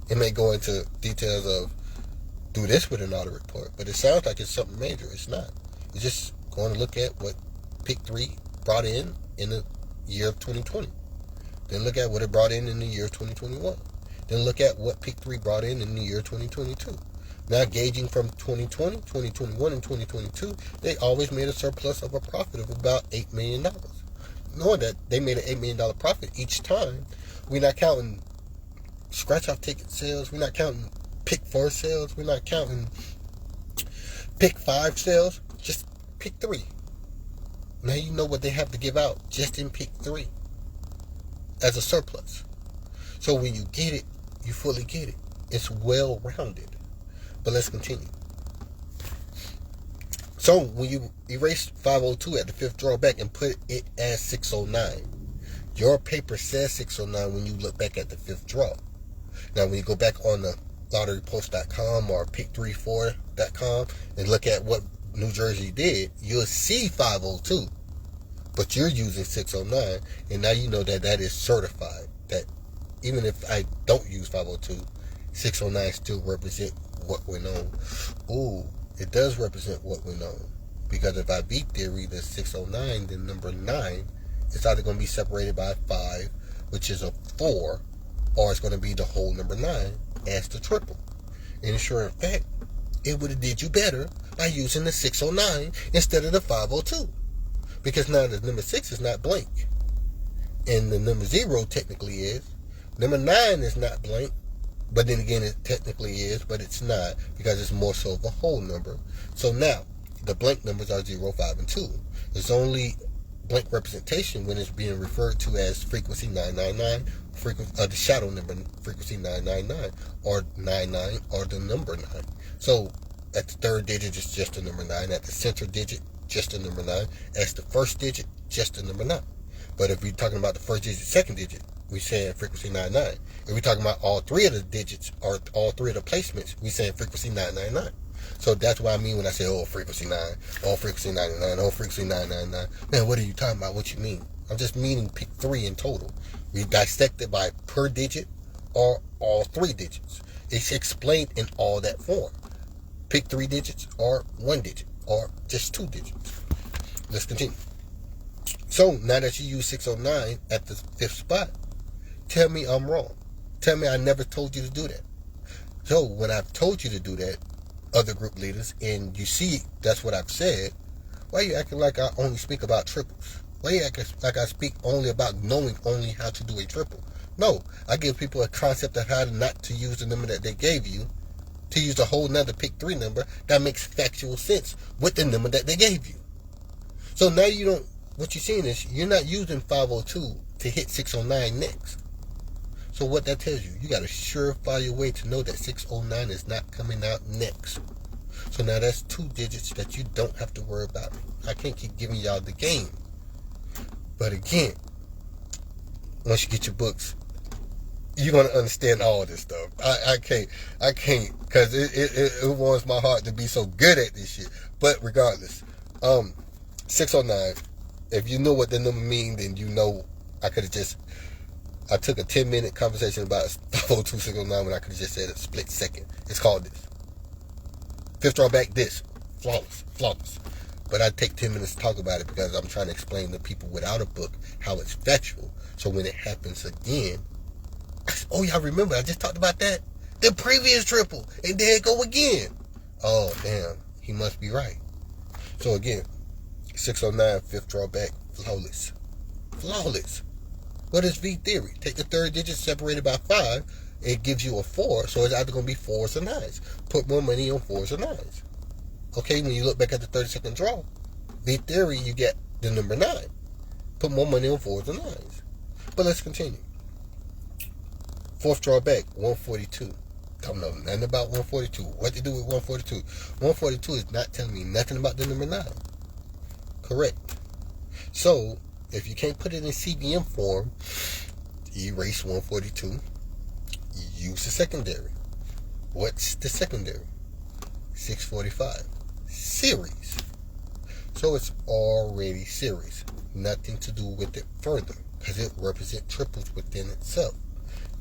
it may go into details of do this with an audit report, but it sounds like it's something major. It's not. It's just going to look at what Pick 3 brought in the year of 2020. Then look at what it brought in the year of 2021. Then look at what Pick 3 brought in the year 2022. Now, gauging from 2020, 2021, and 2022, they always made a surplus of a profit of about $8 million. Knowing that they made an $8 million profit each time, we're not counting scratch-off ticket sales, we're not counting Pick 4 sales, we're not counting Pick 5 sales, just Pick 3. Now you know what they have to give out just in Pick 3 as a surplus. So when you get it, you fully get it. It's well-rounded. But let's continue. So when you erase 502 at the fifth drawback and put it as 609, your paper says 609 when you look back at the fifth draw. Now when you go back on the lotterypost.com or pick34.com and look at what New Jersey did, you'll see 502. But you're using 609, and now you know that that is certified. That even if I don't use 502, 609 still represent what went on. Ooh, it does represent what went on. Because if I beat theory, the 609, then number 9 is either going to be separated by 5, which is a 4, or it's going to be the whole number 9 as the triple. And sure, in fact, it would have did you better by using the 609 instead of the 502. Because now the number 6 is not blank. And the number 0 technically is. Number 9 is not blank. But then again, it technically is, but it's not, because it's more so of a whole number. So now, the blank numbers are 0, 5, and 2. There's only blank representation when it's being referred to as frequency 999, the shadow number frequency 999, or 99, or the number 9. So at the third digit, it's just the number 9. At the center digit, just the number 9. As the first digit, just the number 9. But if we're talking about the first digit, second digit, we're saying frequency 99. If we're talking about all 3 of the digits, or all 3 of the placements, we're saying frequency 999. So that's what I mean when I say, oh, frequency 9, oh, frequency 99, oh, frequency 999. Man, what are you talking about? What you mean? I'm just meaning pick 3 in total. We dissect it by per digit or all 3 digits. It's explained in all that form. Pick 3 digits or 1 digit or just 2 digits. Let's continue. So now that you use 609 at the 5th spot, tell me I'm wrong. Tell me I never told you to do that. So when I've told you to do that, other group leaders, and you see that's what I've said, why are you acting like I only speak about triples? Why are you acting like I speak only about knowing only how to do a triple? No, I give people a concept of how not to use the number that they gave you, to use a whole nother pick 3 number that makes factual sense with the number that they gave you. So now you don't, what you're seeing is you're not using 502 to hit 609 next. So what that tells you, you got a surefire way to know that 609 is not coming out next. So now that's 2 digits that you don't have to worry about. I can't keep giving y'all the game. But again, once you get your books, you're going to understand all this stuff. I can't, because it warms my heart to be so good at this shit. But regardless, 609, if you know what the number means, then you know I took a 10-minute conversation about 502-609 when I could have just said a split second. It's called this. Fifth drawback, this. Flawless. But I take 10 minutes to talk about it because I'm trying to explain to people without a book how it's factual. So when it happens again, oh, y'all remember, I just talked about that? The previous triple. And there it go again. Oh, damn. He must be right. So again, 609, fifth drawback, flawless. What is V theory? Take the third digit separated by 5. It gives you a 4. So it's either going to be 4s or 9s. Put more money on 4s or 9s. Okay, when you look back at the 32nd draw, V theory, you get the number 9. Put more money on 4s or 9s. But let's continue. Fourth drawback, 142. Don't know nothing about 142. What to do with 142? 142 is not telling me nothing about the number 9. Correct. So, if you can't put it in CBM form, erase 142. Use the secondary. What's the secondary? 645. Series. So it's already series. Nothing to do with it further, because it represents triples within itself.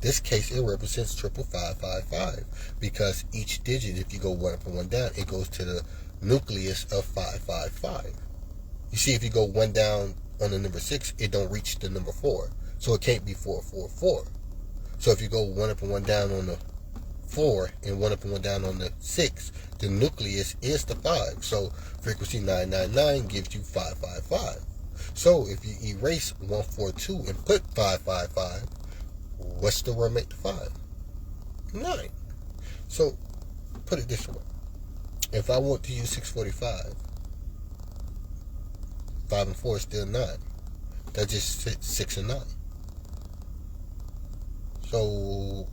This case, it represents 555, because each digit, if you go one up and one down, it goes to the nucleus of 555. You see, if you go one down on the number 6, it don't reach the number 4. So it can't be 444. So if you go one up and one down on the 4 and one up and one down on the 6, the nucleus is the 5. So frequency 999 gives you 555. So if you erase 142 and put 555, what's the word make the 5? 9. So put it this way. If I want to use 645, 5 and 4 is still 9. That just fits 6 and 9. So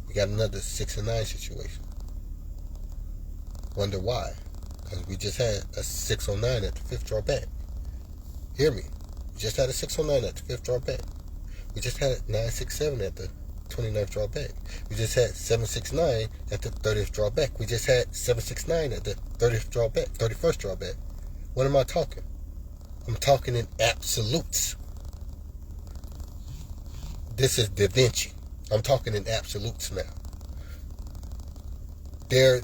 we got another 6 and 9 situation. Wonder why? Because we just had a 609 at the fifth draw back. Hear me. We just had a 609 at the fifth draw back. We just had 967 at the 29th draw back. We just had 769 at the 30th draw back. We just had 769 at the 30th draw back, 31st draw back. What am I talking? I'm talking in absolutes. This is Da Vinci. I'm talking in absolutes now. Their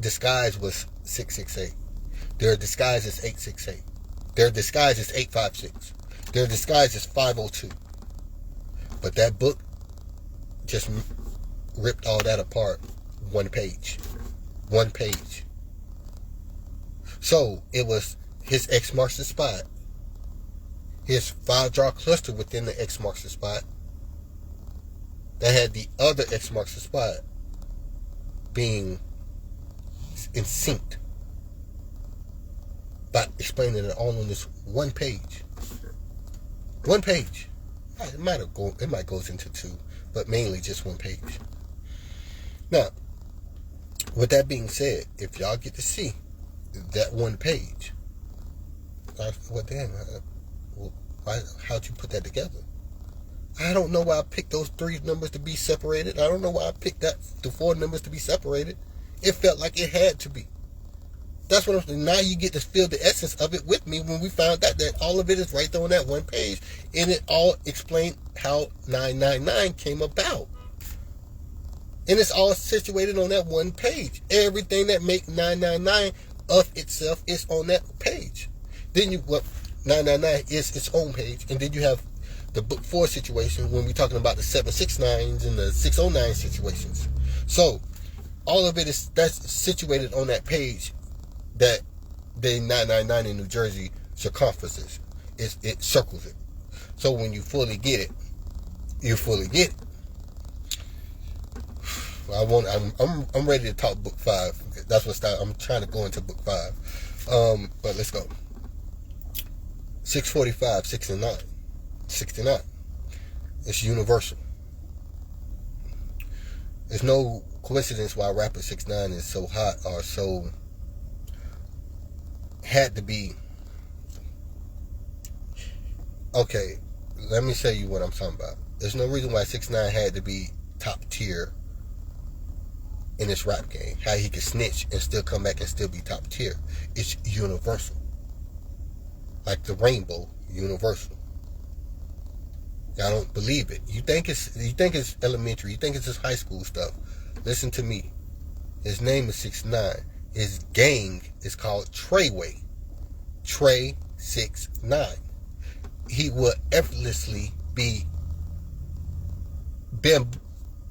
disguise was 668. Their disguise is 868. Their disguise is 856. Their disguise is 502. But that book just ripped all that apart. One page. So it was his X marks the spot. His 5-draw cluster within the X marks the spot that had the other X marks the spot being in sync by explaining it all on this one page. One page. It might go into 2, but mainly just one page. Now, with that being said, if y'all get to see that one page, how'd you put that together? I don't know why I picked those 3 numbers to be separated. I don't know why I picked the 4 numbers to be separated. It felt like it had to be. That's what I'm saying. Now you get to feel the essence of it with me when we found out that all of it is right there on that one page. And it all explained how 999 came about. And it's all situated on that one page. Everything that makes 999 of itself is on that page. Then 999 is its own page. And then you have the book 4 situation when we're talking about the 769s and the 609 situations. So all of it that's situated on that page that the 999 in New Jersey circumferences. It circles it. So when you fully get it, you fully get it. I'm ready to talk book 5. That's what I'm trying to go into book 5. But let's go. 645, 69. 69. It's universal. There's no coincidence why rapper 6ix9ine is so hot or so had to be. Okay, let me tell you what I'm talking about. There's no reason why 6ix9ine had to be top tier in this rap game. How he could snitch and still come back and still be top tier. It's universal. Like the rainbow, universal. Y'all don't believe it. You think it's elementary. You think it's just high school stuff. Listen to me. His name is 6ix9ine. His gang is called Treyway. Trey 6ix9ine. He will effortlessly be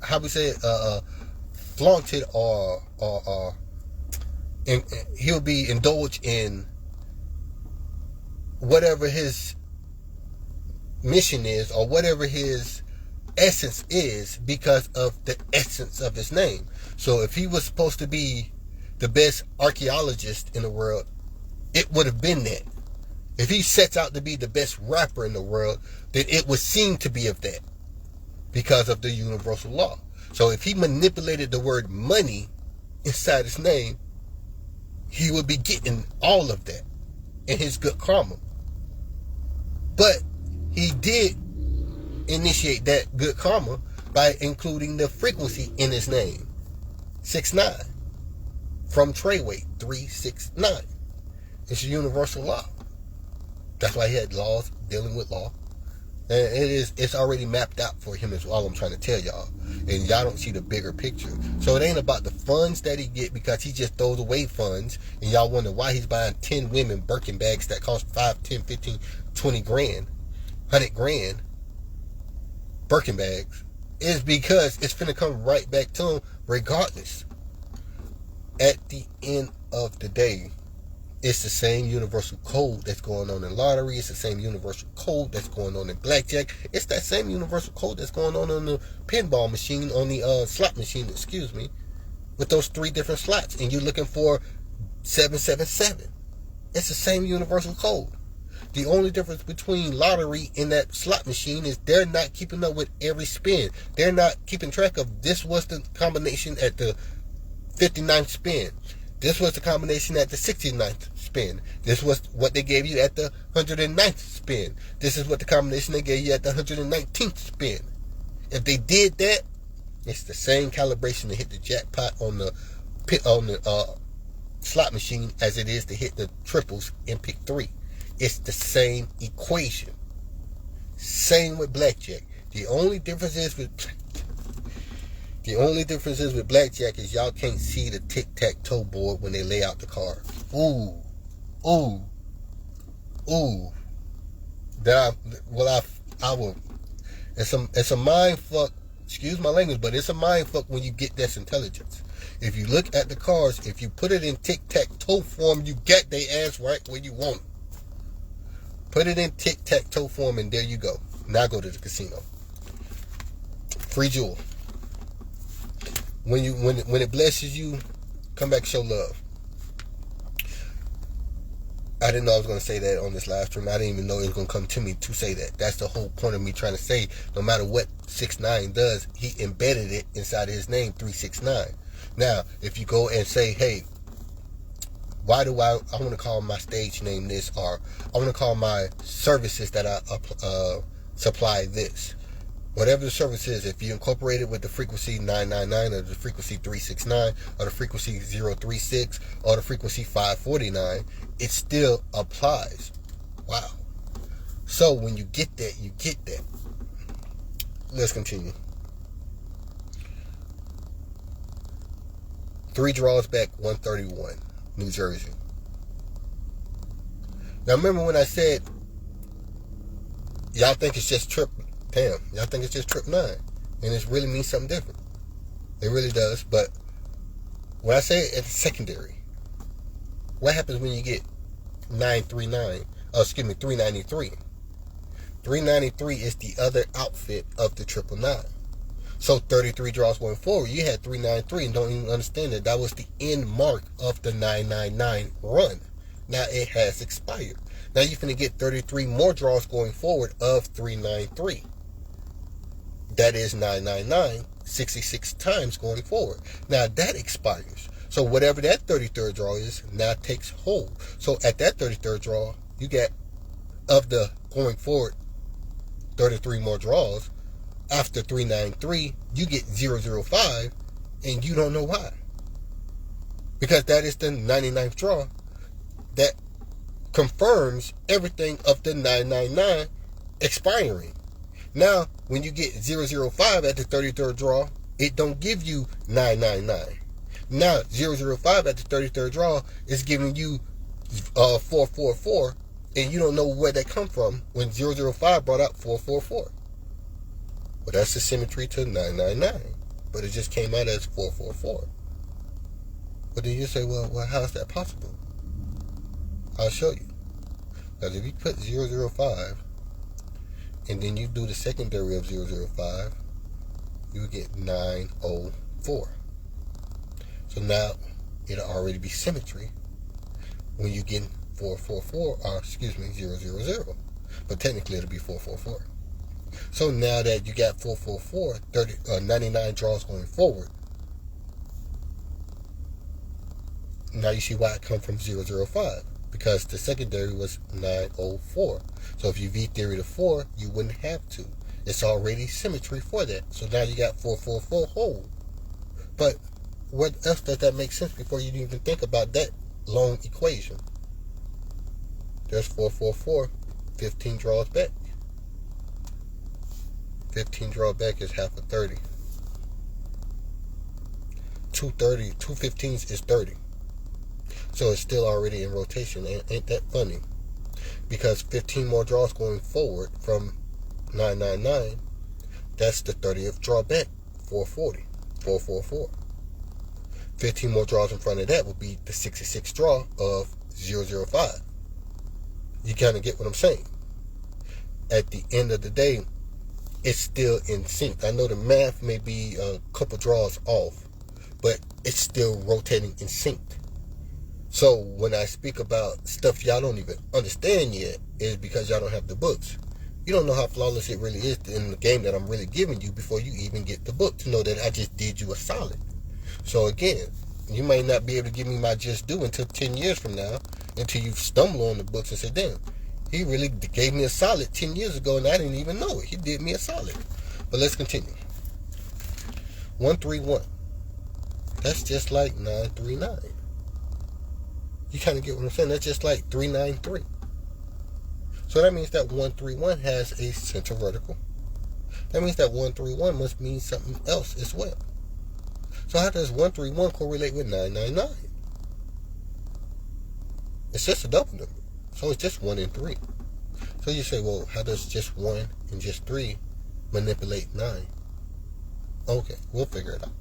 how we say it, flaunted or he'll be indulged in whatever his mission is or whatever his essence is because of the essence of his name. So if he was supposed to be the best archaeologist in the world, it would have been that. If he sets out to be the best rapper in the world, then it would seem to be of that because of the universal law. So if he manipulated the word money inside his name, he would be getting all of that in his good karma. But he did initiate that good karma by including the frequency in his name. 6ix9ine. From Treyway, 369. It's a universal law. That's why he had laws dealing with law. And it's already mapped out for him, is all I'm trying to tell y'all. And y'all don't see the bigger picture. So it ain't about the funds that he get because he just throws away funds. And y'all wonder why he's buying 10 women Birkin bags that cost 5, 10, 15, 20 grand, 100 grand. Birkin bags. Is because it's finna come right back to him regardless. At the end of the day, it's the same universal code that's going on in lottery. It's the same universal code that's going on in blackjack. It's that same universal code that's going on the pinball machine, on the slot machine, with those 3 different slots. And you're looking for 777. It's the same universal code. The only difference between lottery and that slot machine is they're not keeping up with every spin. They're not keeping track of this was the combination at the 59th spin. This was the combination at the 69th spin. This was what they gave you at the 109th spin. This is what the combination they gave you at the 119th spin. If they did that, it's the same calibration to hit the jackpot on the slot machine as it is to hit the triples and pick 3. It's the same equation. Same with blackjack. The only difference is with blackjack is y'all can't see the tic-tac-toe board when they lay out the cards. Ooh. I will. It's a mind fuck. Excuse my language, but it's a mind fuck when you get this intelligence. If you look at the cards, if you put it in tic-tac-toe form, you get their ass right where you want it. Put it in tic-tac-toe form, and there you go. Now go to the casino. Free jewel. When it blesses you, come back, show love. I didn't know I was going to say that on this live stream. I didn't even know it was going to come to me to say that. That's the whole point of me trying to say, no matter what 6ix9ine does, he embedded it inside of his name, 369. Now, if you go and say, hey, why do I want to call my stage name this, or I want to call my services that I supply this. Whatever the service is, if you incorporate it with the frequency 999 or the frequency 369 or the frequency 036 or the frequency 549, it still applies. Wow. So when you get that, you get that. Let's continue. 3 draws back, 131, New Jersey. Now remember when I said, y'all think it's just trip. Damn, y'all think it's just trip 9. And it really means something different. It really does. But when I say it's secondary, what happens when you get 939? Oh, excuse me, 393. 393 is the other outfit of the 999. So 33 draws going forward, you had 393 and don't even understand that that was the end mark of the 999 run. Now it has expired. Now you're going to get 33 more draws going forward of 393. That is 999, 66 times going forward. Now that expires. So whatever that 33rd draw is, now takes hold. So at that 33rd draw, you get, of the going forward 33 more draws. After 393, you get 005, and you don't know why. Because that is the 99th draw that confirms everything of the 999 expiring. Now, when you get 005 at the 33rd draw, it don't give you 999. Now, 005 at the 33rd draw is giving you 444, and you don't know where that come from when 005 brought out 444. Well, that's the symmetry to 999, but it just came out as 444. But then you say, well, how is that possible? I'll show you. Because if you put 005, and then you do the secondary of 005, you would get 904. So now, it'll already be symmetry when you get 000. But technically, it'll be 444. So now that you got 444, 99 draws going forward, now you see why it come from 005. Because the secondary was 904. So if you V-theory to 4, you wouldn't have to. It's already symmetry for that. So now you got 444 whole. But what else does that make sense before you even think about that long equation? There's 444, 15 draws back. 15 draw back is half of 30. 2 15s is 30. So it's still already in rotation. Ain't that funny? Because 15 more draws going forward from 999, that's the 30th draw back, 440, 444. 15 more draws in front of that would be the 66th draw of 005. You kind of get what I'm saying. At the end of the day, it's still in sync. I know the math may be a couple draws off, but it's still rotating in sync. So when I speak about stuff y'all don't even understand yet, is because y'all don't have the books. You don't know how flawless it really is in the game that I'm really giving you before you even get the book to know that I just did you a solid. So again, you may not be able to give me my just due until 10 years from now, until you stumble on the books and say, damn, he really gave me a solid 10 years ago and I didn't even know it. He did me a solid. But let's continue. 131. That's just like 939. You kind of get what I'm saying? That's just like 393. So that means that 131 has a center vertical. That means that 131 must mean something else as well. So how does 131 correlate with 999? It's just a double number. So it's just 1 and 3. So you say, well, how does just 1 and just 3 manipulate 9? Okay, we'll figure it out.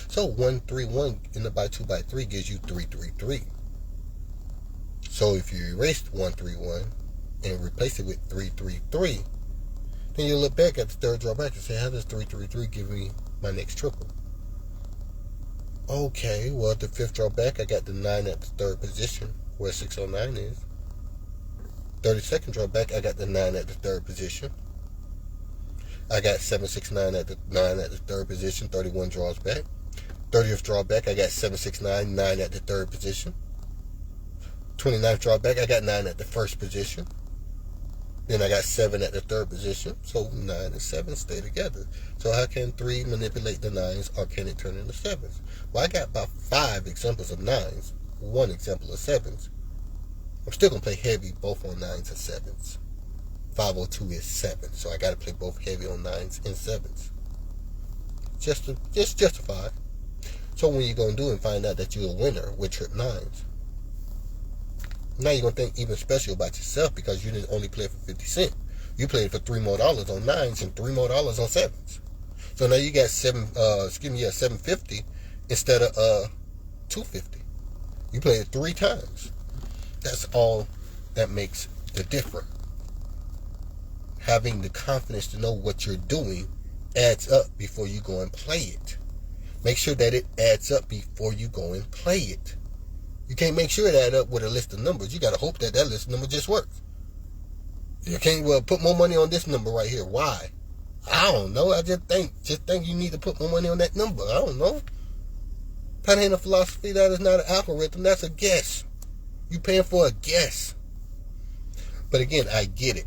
So 131 in the by 2 by 3 gives you 333. So if you erased 131 and replace it with 333, then you look back at the third drawback and say, how does 333 give me my next triple? Okay, well, the fifth drawback, I got the 9 at the third position, where 609 is. 32nd drawback, I got the 9 at the third position. I got 769 at the 9 at the third position, 31 draws back. 30th drawback, I got 769, 9 at the third position. 29th drawback, I got 9 at the first position. Then I got 7 at the third position. So 9 and 7 stay together. So how can 3 manipulate the 9s, or can it turn into 7s? Well, I got about 5 examples of 9s, 1 example of 7s. I'm still going to play heavy both on 9s and 7s. 502 is 7, so I got to play both heavy on 9s and 7s. Just justify. So when you're going to do and find out that you're a winner with trip 9s, now you're going to think even special about yourself because you didn't only play for 50 cents. You played for $3 more on 9s and $3 more on 7s. So now you got 750 instead of $250. You played it 3 times. That's all that makes the difference. Having the confidence to know what you're doing adds up before you go and play it. Make sure that it adds up before you go and play it. You can't make sure it adds up with a list of numbers. You got to hope that that list of numbers just works. You can't, well, put more money on this number right here. Why? I don't know. I just think you need to put more money on that number. I don't know. That ain't a philosophy. That is not an algorithm. That's a guess. You paying for a guess. But again, I get it.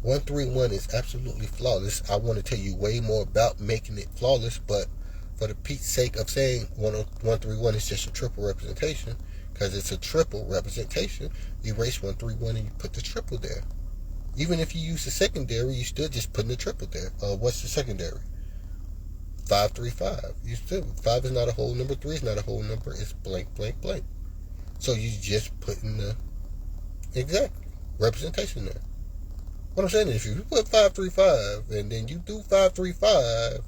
131 is absolutely flawless. I want to tell you way more about making it flawless, but for the Pete's sake of saying 131 is just a triple representation, because it's a triple representation, you erase 131 and you put the triple there. Even if you use the secondary, you still just putting the triple there. What's the secondary? 535. You still 5 is not a whole number, 3 is not a whole number, it's blank, blank, blank. So you just putting the exact representation there. What I'm saying is, if you put 535 and then you do 535,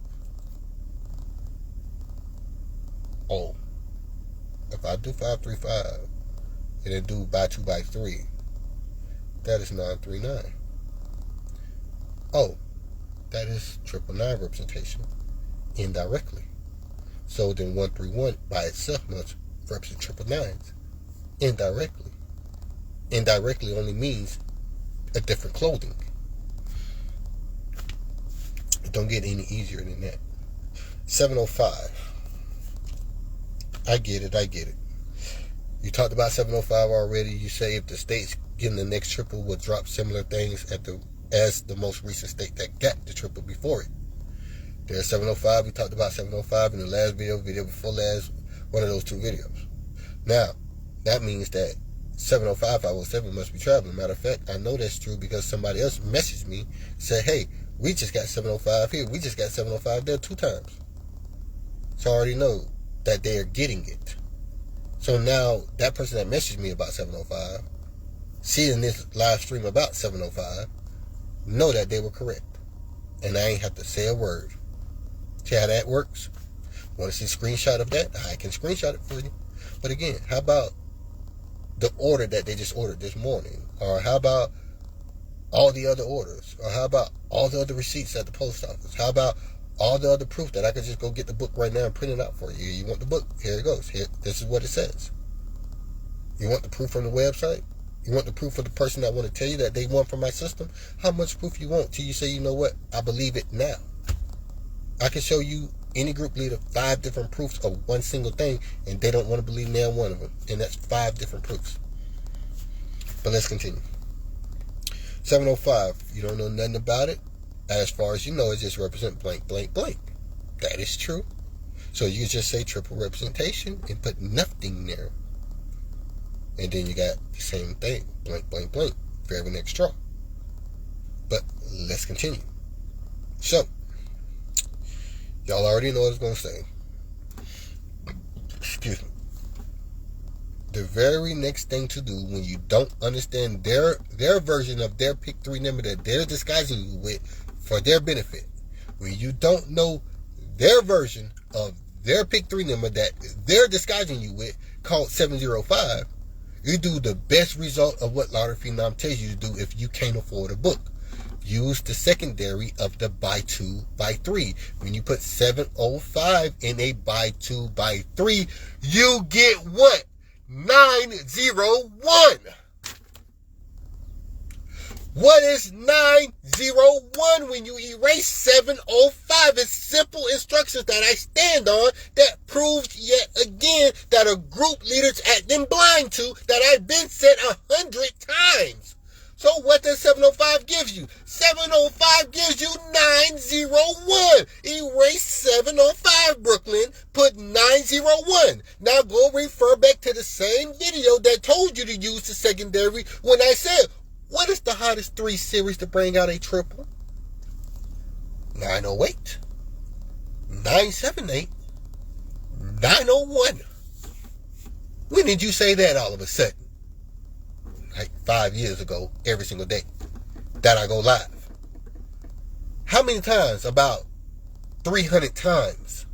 if I do 535 and then do by 2 by 3, that is 939. That is 999 representation indirectly. So then 131 by itself must represent 999s indirectly. Indirectly only means a different clothing. It don't get any easier than that. 705. I get it. You talked about 705 already. You say if the states getting the next triple will drop similar things as the most recent state that got the triple before it. There's 705. We talked about 705 in the last video before last, one of those two videos. Now, that means that 705, 507 must be traveling. Matter of fact, I know that's true because somebody else messaged me, said, hey, we just got 705 here. We just got 705 there 2 times. So I already know that they are getting it. So now, that person that messaged me about 705, seeing this live stream about 705, know that they were correct. And I ain't have to say a word. See how that works? Want to see a screenshot of that? I can screenshot it for you. But again, how about the order that they just ordered this morning? Or how about all the other orders? Or how about all the other receipts at the post office? How about all the other proof that I could just go get the book right now and print it out for you? You want the book? Here it goes. Here, this is what it says. You want the proof from the website? You want the proof for the person that want to tell you that they won from my system? How much proof you want till you say, you know what, I believe it now? I can show you any group leader 5 different proofs of one single thing, and they don't want to believe now one of them. And that's 5 different proofs. But let's continue. 705, you don't know nothing about it. As far as you know, it just represents blank, blank, blank. That is true. So you just say triple representation and put nothing there. And then you got the same thing, blank, blank, blank, very next draw. But let's continue. So, y'all already know what it's going to say. Excuse me. The very next thing to do when you don't understand their version of their pick 3 number that they're disguising you with for their benefit, when you don't know their version of their pick 3 number that they're disguising you with, called 705, you do the best result of what Lottery Fenom tells you to do if you can't afford a book. Use the secondary of the by 2 by 3. When you put 705 in a by 2 by 3, you get what? 901. What is 901 when you erase 705? It's simple instructions that I stand on that proves yet again that a group leader's acting blind to that I've been said 100 times. So what does 705 give you? 705 gives you 901. Erase 705, Brooklyn. Put 901. Now go refer back to the same video that told you to use the secondary when I said, what is the hottest 3 series to bring out a triple? 908, 978, 901. When did you say that all of a sudden? Like 5 years ago, every single day that I go live. How many times? About 300 times.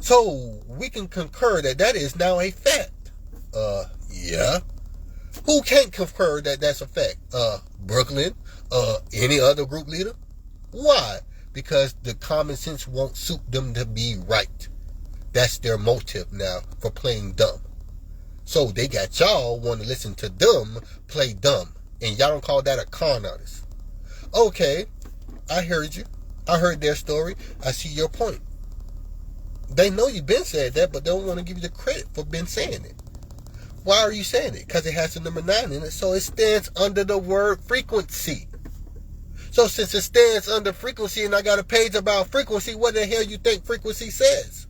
So we can concur that that is now a fact. Yeah. Who can't concur that that's a fact? Brooklyn? Any other group leader? Why? Because the common sense won't suit them to be right. That's their motive now for playing dumb. So they got y'all want to listen to them play dumb. And y'all don't call that a con artist. Okay, I heard you. I heard their story. I see your point. They know you've been saying that, but they don't want to give you the credit for been saying it. Why are you saying it? Because it has the number 9 in it, so it stands under the word frequency. So since it stands under frequency and I got a page about frequency, what the hell you think frequency says?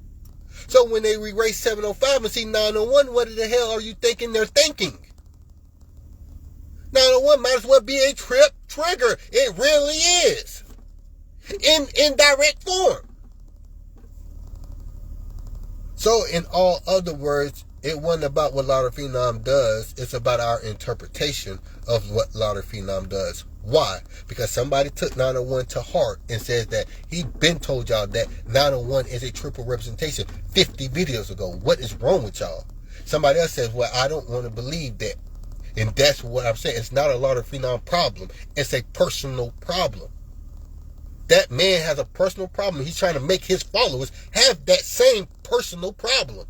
So when they erase 705 and see 901, what the hell are you thinking they're thinking? 901 might as well be a trip trigger. It really is. In direct form. So in all other words, it wasn't about what Louder Phenom does. It's about our interpretation of what Louder Phenom does. Why? Because somebody took 901 to heart and says that he been told y'all that 901 is a triple representation 50 videos ago. What is wrong with y'all? Somebody else says, well, I don't want to believe that. And that's what I'm saying. It's not a Louder Phenom problem. It's a personal problem. That man has a personal problem. He's trying to make his followers have that same personal problem.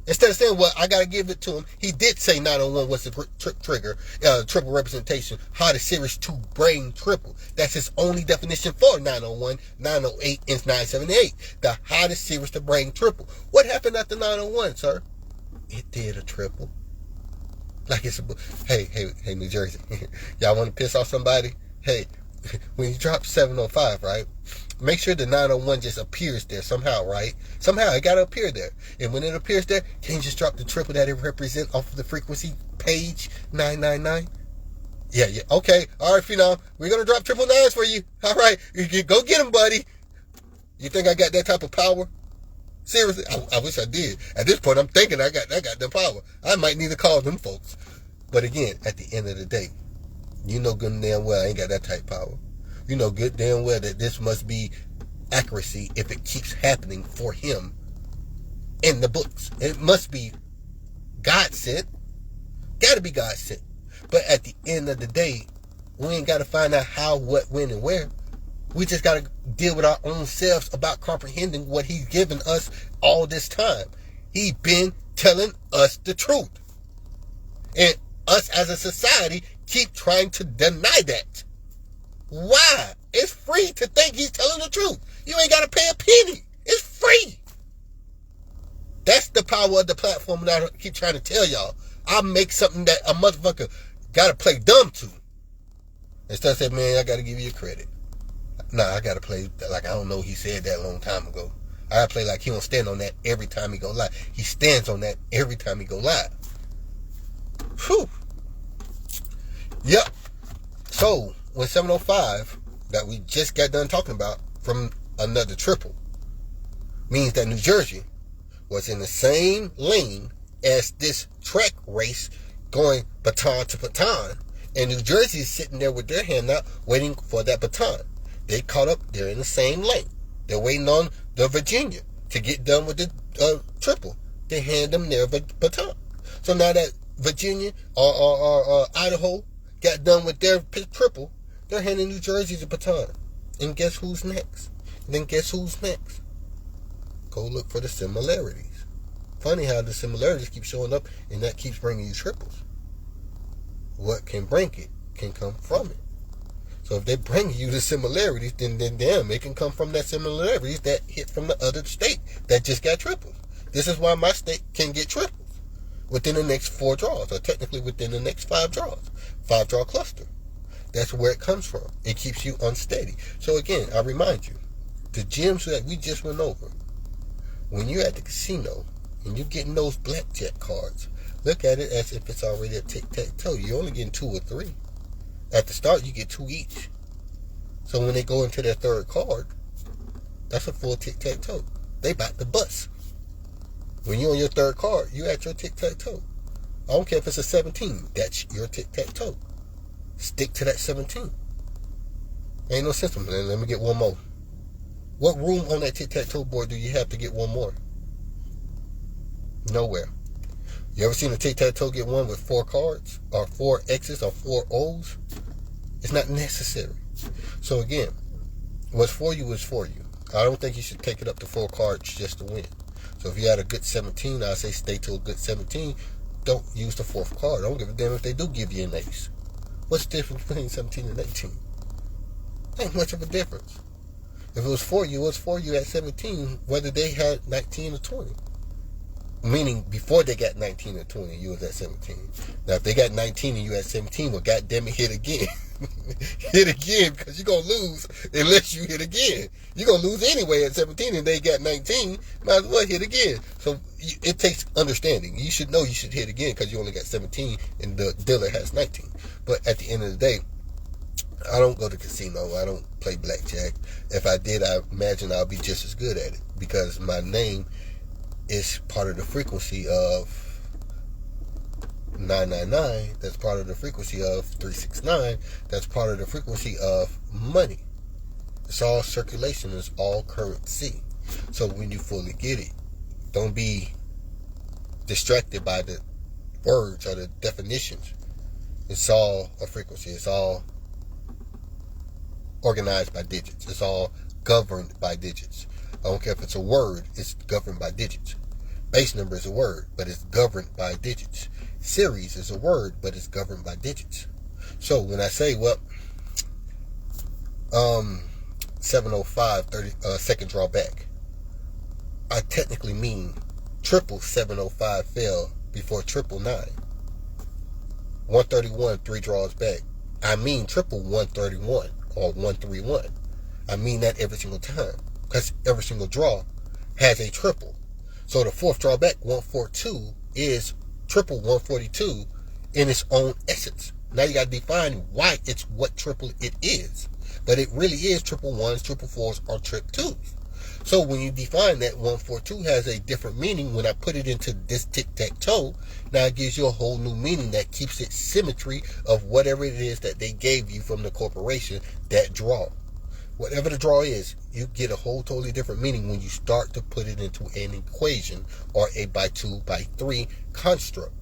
Instead of saying, well, I got to give it to him, he did say 901 was the trigger, triple representation, hottest series 2 brain triple. That's his only definition for 901, 908, and 978. The hottest series to brain triple. What happened after 901, sir? It did a triple. Like it's a, hey, New Jersey. Y'all want to piss off somebody? Hey, when you drop 705, right? Make sure the 901 just appears there somehow, right? Somehow it got to appear there. And when it appears there, can you just drop the triple that it represents off of the frequency page 999? Yeah. Okay. All right, Fenom. We're going to drop triple nines for you. All right. Go get them, buddy. You think I got that type of power? Seriously, I wish I did. At this point, I'm thinking I got the power. I might need to call them folks. But again, at the end of the day, you know good and damn well I ain't got that type of power. You know good damn well that this must be accuracy if it keeps happening for him in the books. It must be God sent. Got to be God sent. But at the end of the day, we ain't got to find out how, what, when, and where. We just got to deal with our own selves about comprehending what he's given us all this time. He been telling us the truth. And us as a society keep trying to deny that. Why? It's free to think he's telling the truth. You ain't got to pay a penny. It's free. That's the power of the platform that I keep trying to tell y'all. I'll make something that a motherfucker got to play dumb to. Instead of saying, man, I got to give you credit. Nah, I got to play like I don't know he said that a long time ago. I got to play like he don't stand on that every time he go live. He stands on that every time he go live. Whew. Yep. So, when 705 that we just got done talking about from another triple means that New Jersey was in the same lane as this track race going baton to baton, and New Jersey is sitting there with their hand out waiting for that baton. They caught up. They're in the same lane. They're waiting on the Virginia to get done with the triple. They hand them their baton. So now that Virginia or Idaho got done with their triple, they're handing New Jersey the baton. And guess who's next? And then guess who's next? Go look for the similarities. Funny how the similarities keep showing up and that keeps bringing you triples. What can bring it can come from it. So if they bring you the similarities, then damn, it can come from that similarities that hit from the other state that just got triples. This is why my state can get triples within the next 4 draws, or technically within the next 5 draws. 5-draw cluster. That's where it comes from. It keeps you unsteady. So again, I remind you, the gems that we just went over, when you're at the casino and you're getting those blackjack cards, look at it as if it's already a tic-tac-toe. You're only getting 2 or 3. At the start, you get 2 each. So when they go into their third card, that's a full tic-tac-toe. They about to bust. When you're on your third card, you at your tic-tac-toe. I don't care if it's a 17. That's your tic-tac-toe. Stick to that 17. Ain't no sense. Let me get one more. What room on that tic-tac-toe board do you have to get one more? Nowhere. You ever seen a tic-tac-toe get one with 4 cards? Or 4 X's or 4 O's? It's not necessary. So again, what's for you is for you. I don't think you should take it up to 4 cards just to win. So if you had a good 17, I say stay to a good 17. Don't use the 4th card. I don't give a damn if they do give you an ace. What's the difference between 17 and 18? Ain't much of a difference. If it was for you, it was for you at 17, whether they had 19 or 20. Meaning, before they got 19 or 20, you was at 17. Now, if they got 19 and you at 17, well, goddamn it, hit again. hit again, because you're going to lose unless you hit again. You're going to lose anyway at 17, and they got 19. Might as well hit again. So it takes understanding. You should know you should hit again because you only got 17 and the dealer has 19. But at the end of the day, I don't go to casino. I don't play blackjack. If I did, I imagine I'll be just as good at it, because my name is part of the frequency of 999. That's part of the frequency of 369. That's part of the frequency of money. It's all circulation. It's all currency. So when you fully get it, don't be distracted by the words or the definitions. It's all a frequency. It's all organized by digits. It's all governed by digits. I don't care if it's a word, it's governed by digits. Base number is a word, but it's governed by digits. Series is a word, but it's governed by digits. So when I say, 705 second draw back, I technically mean triple 705 fell before triple 9. 131 3 draws back. I mean triple 131 or 131. I mean that every single time, because every single draw has a triple. So the fourth draw back, 142, is triple 142 in its own essence. Now you got to define why it's what triple it is. But it really is triple ones, triple fours, or trip twos. So when you define that, 142 has a different meaning. When I put it into this tic-tac-toe, now it gives you a whole new meaning that keeps it symmetry of whatever it is that they gave you from the corporation, that draw. Whatever the draw is, you get a whole totally different meaning when you start to put it into an equation or a by 2 by 3 construct.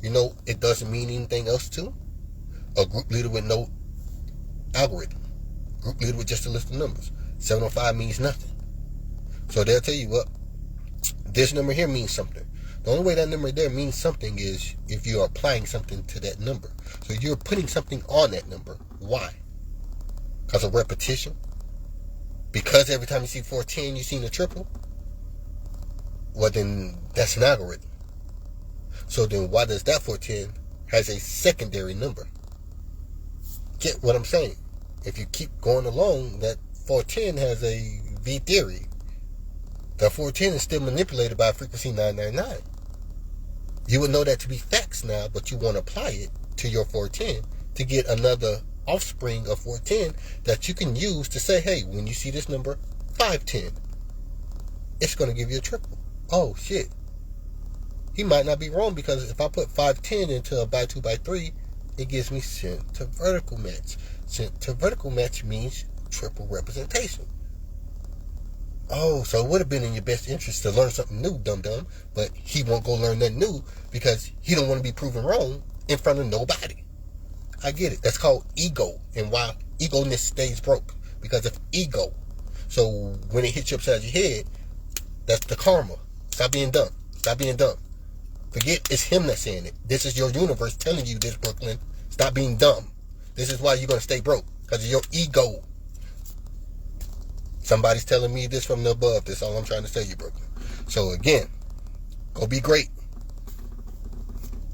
You know, it doesn't mean anything else too. A group leader with no algorithm. Group leader with just a list of numbers. 705 means nothing. So they'll tell you, this number here means something. The only way that number there means something is if you are applying something to that number. So you're putting something on that number. Why? Because of repetition? Because every time you see 410, you see the triple? Well, then that's an algorithm. So then why does that 410 has a secondary number? Get what I'm saying? If you keep going along, that 410 has a V theory. The 410 is still manipulated by frequency 999. You would know that to be facts now, but you want to apply it to your 410 to get another offspring of 410 that you can use to say, hey, when you see this number 510, it's going to give you a triple. Oh shit, he might not be wrong, because if I put 510 into a by 2 by 3, it gives me cent to vertical match. Cent to vertical match means triple representation. Oh, so it would have been in your best interest to learn something new, dum-dum, but he won't go learn nothing new because he don't want to be proven wrong in front of nobody. I get it. That's called ego, and why ego-ness stays broke, because of ego. So when it hits you upside your head, that's the karma. Stop being dumb. Stop being dumb. Forget it's him that's saying it. This is your universe telling you this, Brooklyn. Stop being dumb. This is why you're going to stay broke, because of your ego. Somebody's telling me this from the above. That's all I'm trying to tell you, Brooklyn. So again, go be great.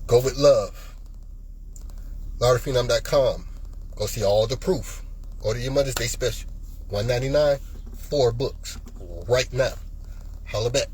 Go with love. LarryFenom.com. Go see all the proof. Order your Mother's Day special. $199, 4 books. Right now. Holla back.